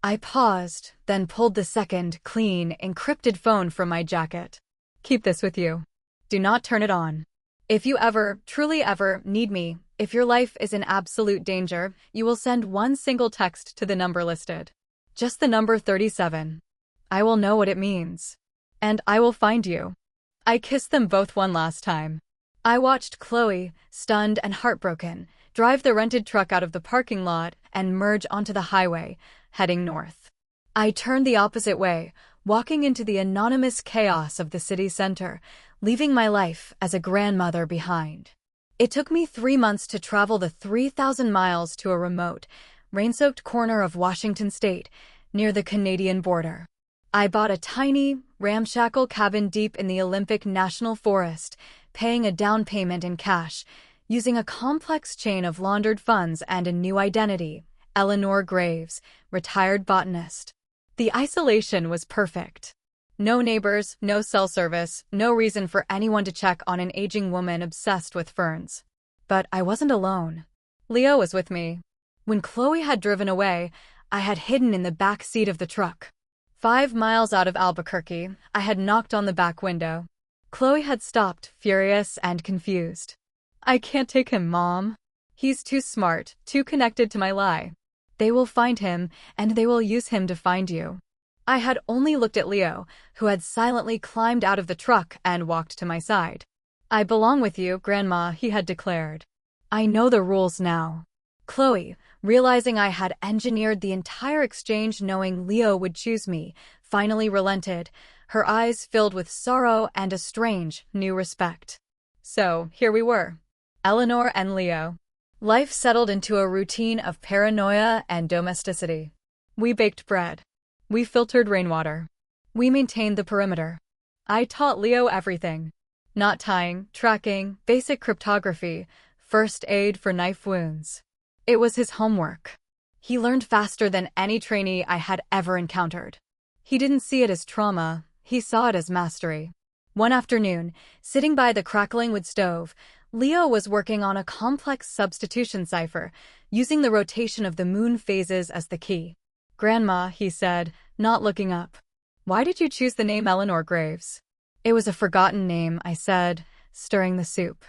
S1: I paused, then pulled the second, clean, encrypted phone from my jacket. "Keep this with you. Do not turn it on. If you ever, truly ever, need me, if your life is in absolute danger, you will send one single text to the number listed. Just the number 37. I will know what it means. And I will find you." I kissed them both one last time. I watched Chloe, stunned and heartbroken, drive the rented truck out of the parking lot and merge onto the highway, heading north. I turned the opposite way, walking into the anonymous chaos of the city center, leaving my life as a grandmother behind. It took me 3 months to travel the 3,000 miles to a remote, rain-soaked corner of Washington state, near the Canadian border. I bought a tiny, ramshackle cabin deep in the Olympic National Forest, paying a down payment in cash, using a complex chain of laundered funds and a new identity, Eleanor Graves, retired botanist. The isolation was perfect. No neighbors, no cell service, no reason for anyone to check on an aging woman obsessed with ferns. But I wasn't alone. Leo was with me. When Chloe had driven away, I had hidden in the back seat of the truck. 5 miles out of Albuquerque, I had knocked on the back window. Chloe had stopped, furious and confused. "I can't take him, Mom. He's too smart, too connected to my lie. They will find him, and they will use him to find you." I had only looked at Leo, who had silently climbed out of the truck and walked to my side. "I belong with you, Grandma," he had declared. "I know the rules now." Chloe, realizing I had engineered the entire exchange knowing Leo would choose me, finally relented, her eyes filled with sorrow and a strange, new respect. So, here we were. Eleanor and Leo. Life settled into a routine of paranoia and domesticity. We baked bread. We filtered rainwater. We maintained the perimeter. I taught Leo everything. Knot tying, tracking, basic cryptography, first aid for knife wounds. It was his homework. He learned faster than any trainee I had ever encountered. He didn't see it as trauma, he saw it as mastery. One afternoon, sitting by the crackling wood stove, Leo was working on a complex substitution cipher, using the rotation of the moon phases as the key. "Grandma," he said, not looking up. "Why did you choose the name Eleanor Graves?" "It was a forgotten name," I said, stirring the soup.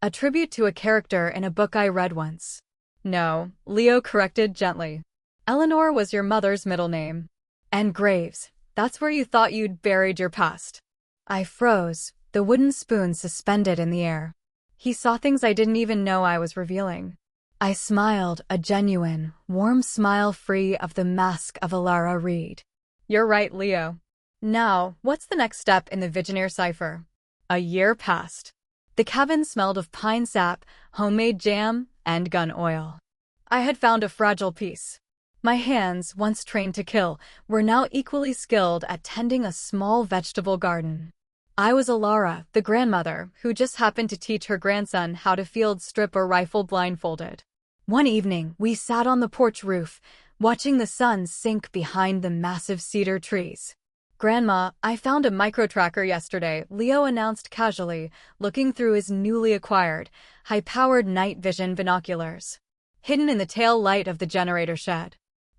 S1: "A tribute to a character in a book I read once." "No," Leo corrected gently. "Eleanor was your mother's middle name. And Graves, that's where you thought you'd buried your past." I froze, the wooden spoon suspended in the air. He saw things I didn't even know I was revealing. I smiled, a genuine, warm smile free of the mask of Alara Reed. "You're right, Leo. Now, what's the next step in the Vigenère cipher?" A year passed. The cabin smelled of pine sap, homemade jam, and gun oil. I had found a fragile piece. My hands, once trained to kill, were now equally skilled at tending a small vegetable garden. I was Alara, the grandmother, who just happened to teach her grandson how to field strip a rifle blindfolded. One evening, we sat on the porch roof, watching the sun sink behind the massive cedar trees. "Grandma, I found a micro-tracker yesterday," Leo announced casually, looking through his newly acquired, high-powered night vision binoculars. "Hidden in the tail light of the generator shed."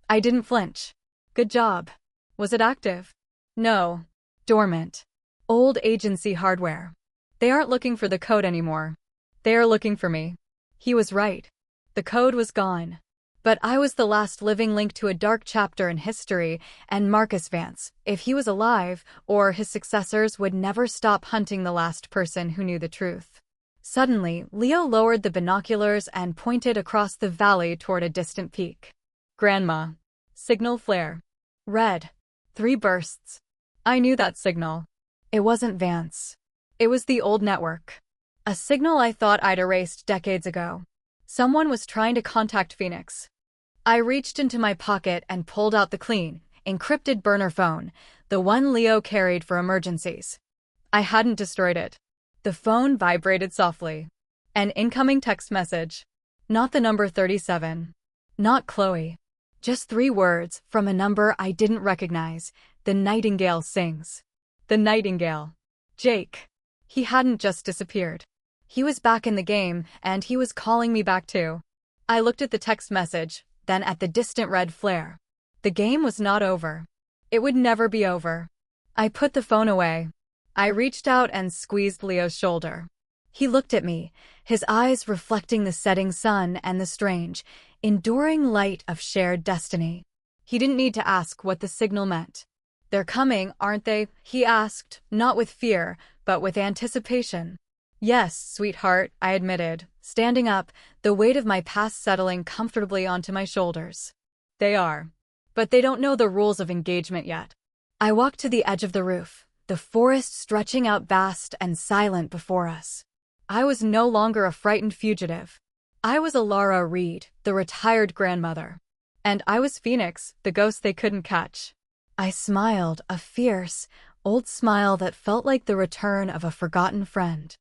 S1: I didn't flinch. "Good job. Was it active?" "No. Dormant. Old agency hardware. They aren't looking for the code anymore. They are looking for me." He was right. The code was gone. But I was the last living link to a dark chapter in history, and Marcus Vance, if he was alive, or his successors, would never stop hunting the last person who knew the truth. Suddenly, Leo lowered the binoculars and pointed across the valley toward a distant peak. "Grandma. Signal flare. Red. 3 bursts." I knew that signal. It wasn't Vance. It was the old network. A signal I thought I'd erased decades ago. Someone was trying to contact Phoenix. I reached into my pocket and pulled out the clean, encrypted burner phone, the one Leo carried for emergencies. I hadn't destroyed it. The phone vibrated softly. An incoming text message. Not the number 37. Not Chloe. Just 3 words from a number I didn't recognize. "The nightingale sings." The nightingale. Jake. He hadn't just disappeared. He was back in the game, and he was calling me back too. I looked at the text message, then at the distant red flare. The game was not over. It would never be over. I put the phone away. I reached out and squeezed Leo's shoulder. He looked at me, his eyes reflecting the setting sun and the strange, enduring light of shared destiny. He didn't need to ask what the signal meant. "They're coming, aren't they?" he asked, not with fear, but with anticipation. "Yes, sweetheart," I admitted, standing up, the weight of my past settling comfortably onto my shoulders. "They are. But they don't know the rules of engagement yet." I walked to the edge of the roof, the forest stretching out vast and silent before us. I was no longer a frightened fugitive. I was Alara Reed, the retired grandmother. And I was Phoenix, the ghost they couldn't catch. I smiled, a fierce, old smile that felt like the return of a forgotten friend.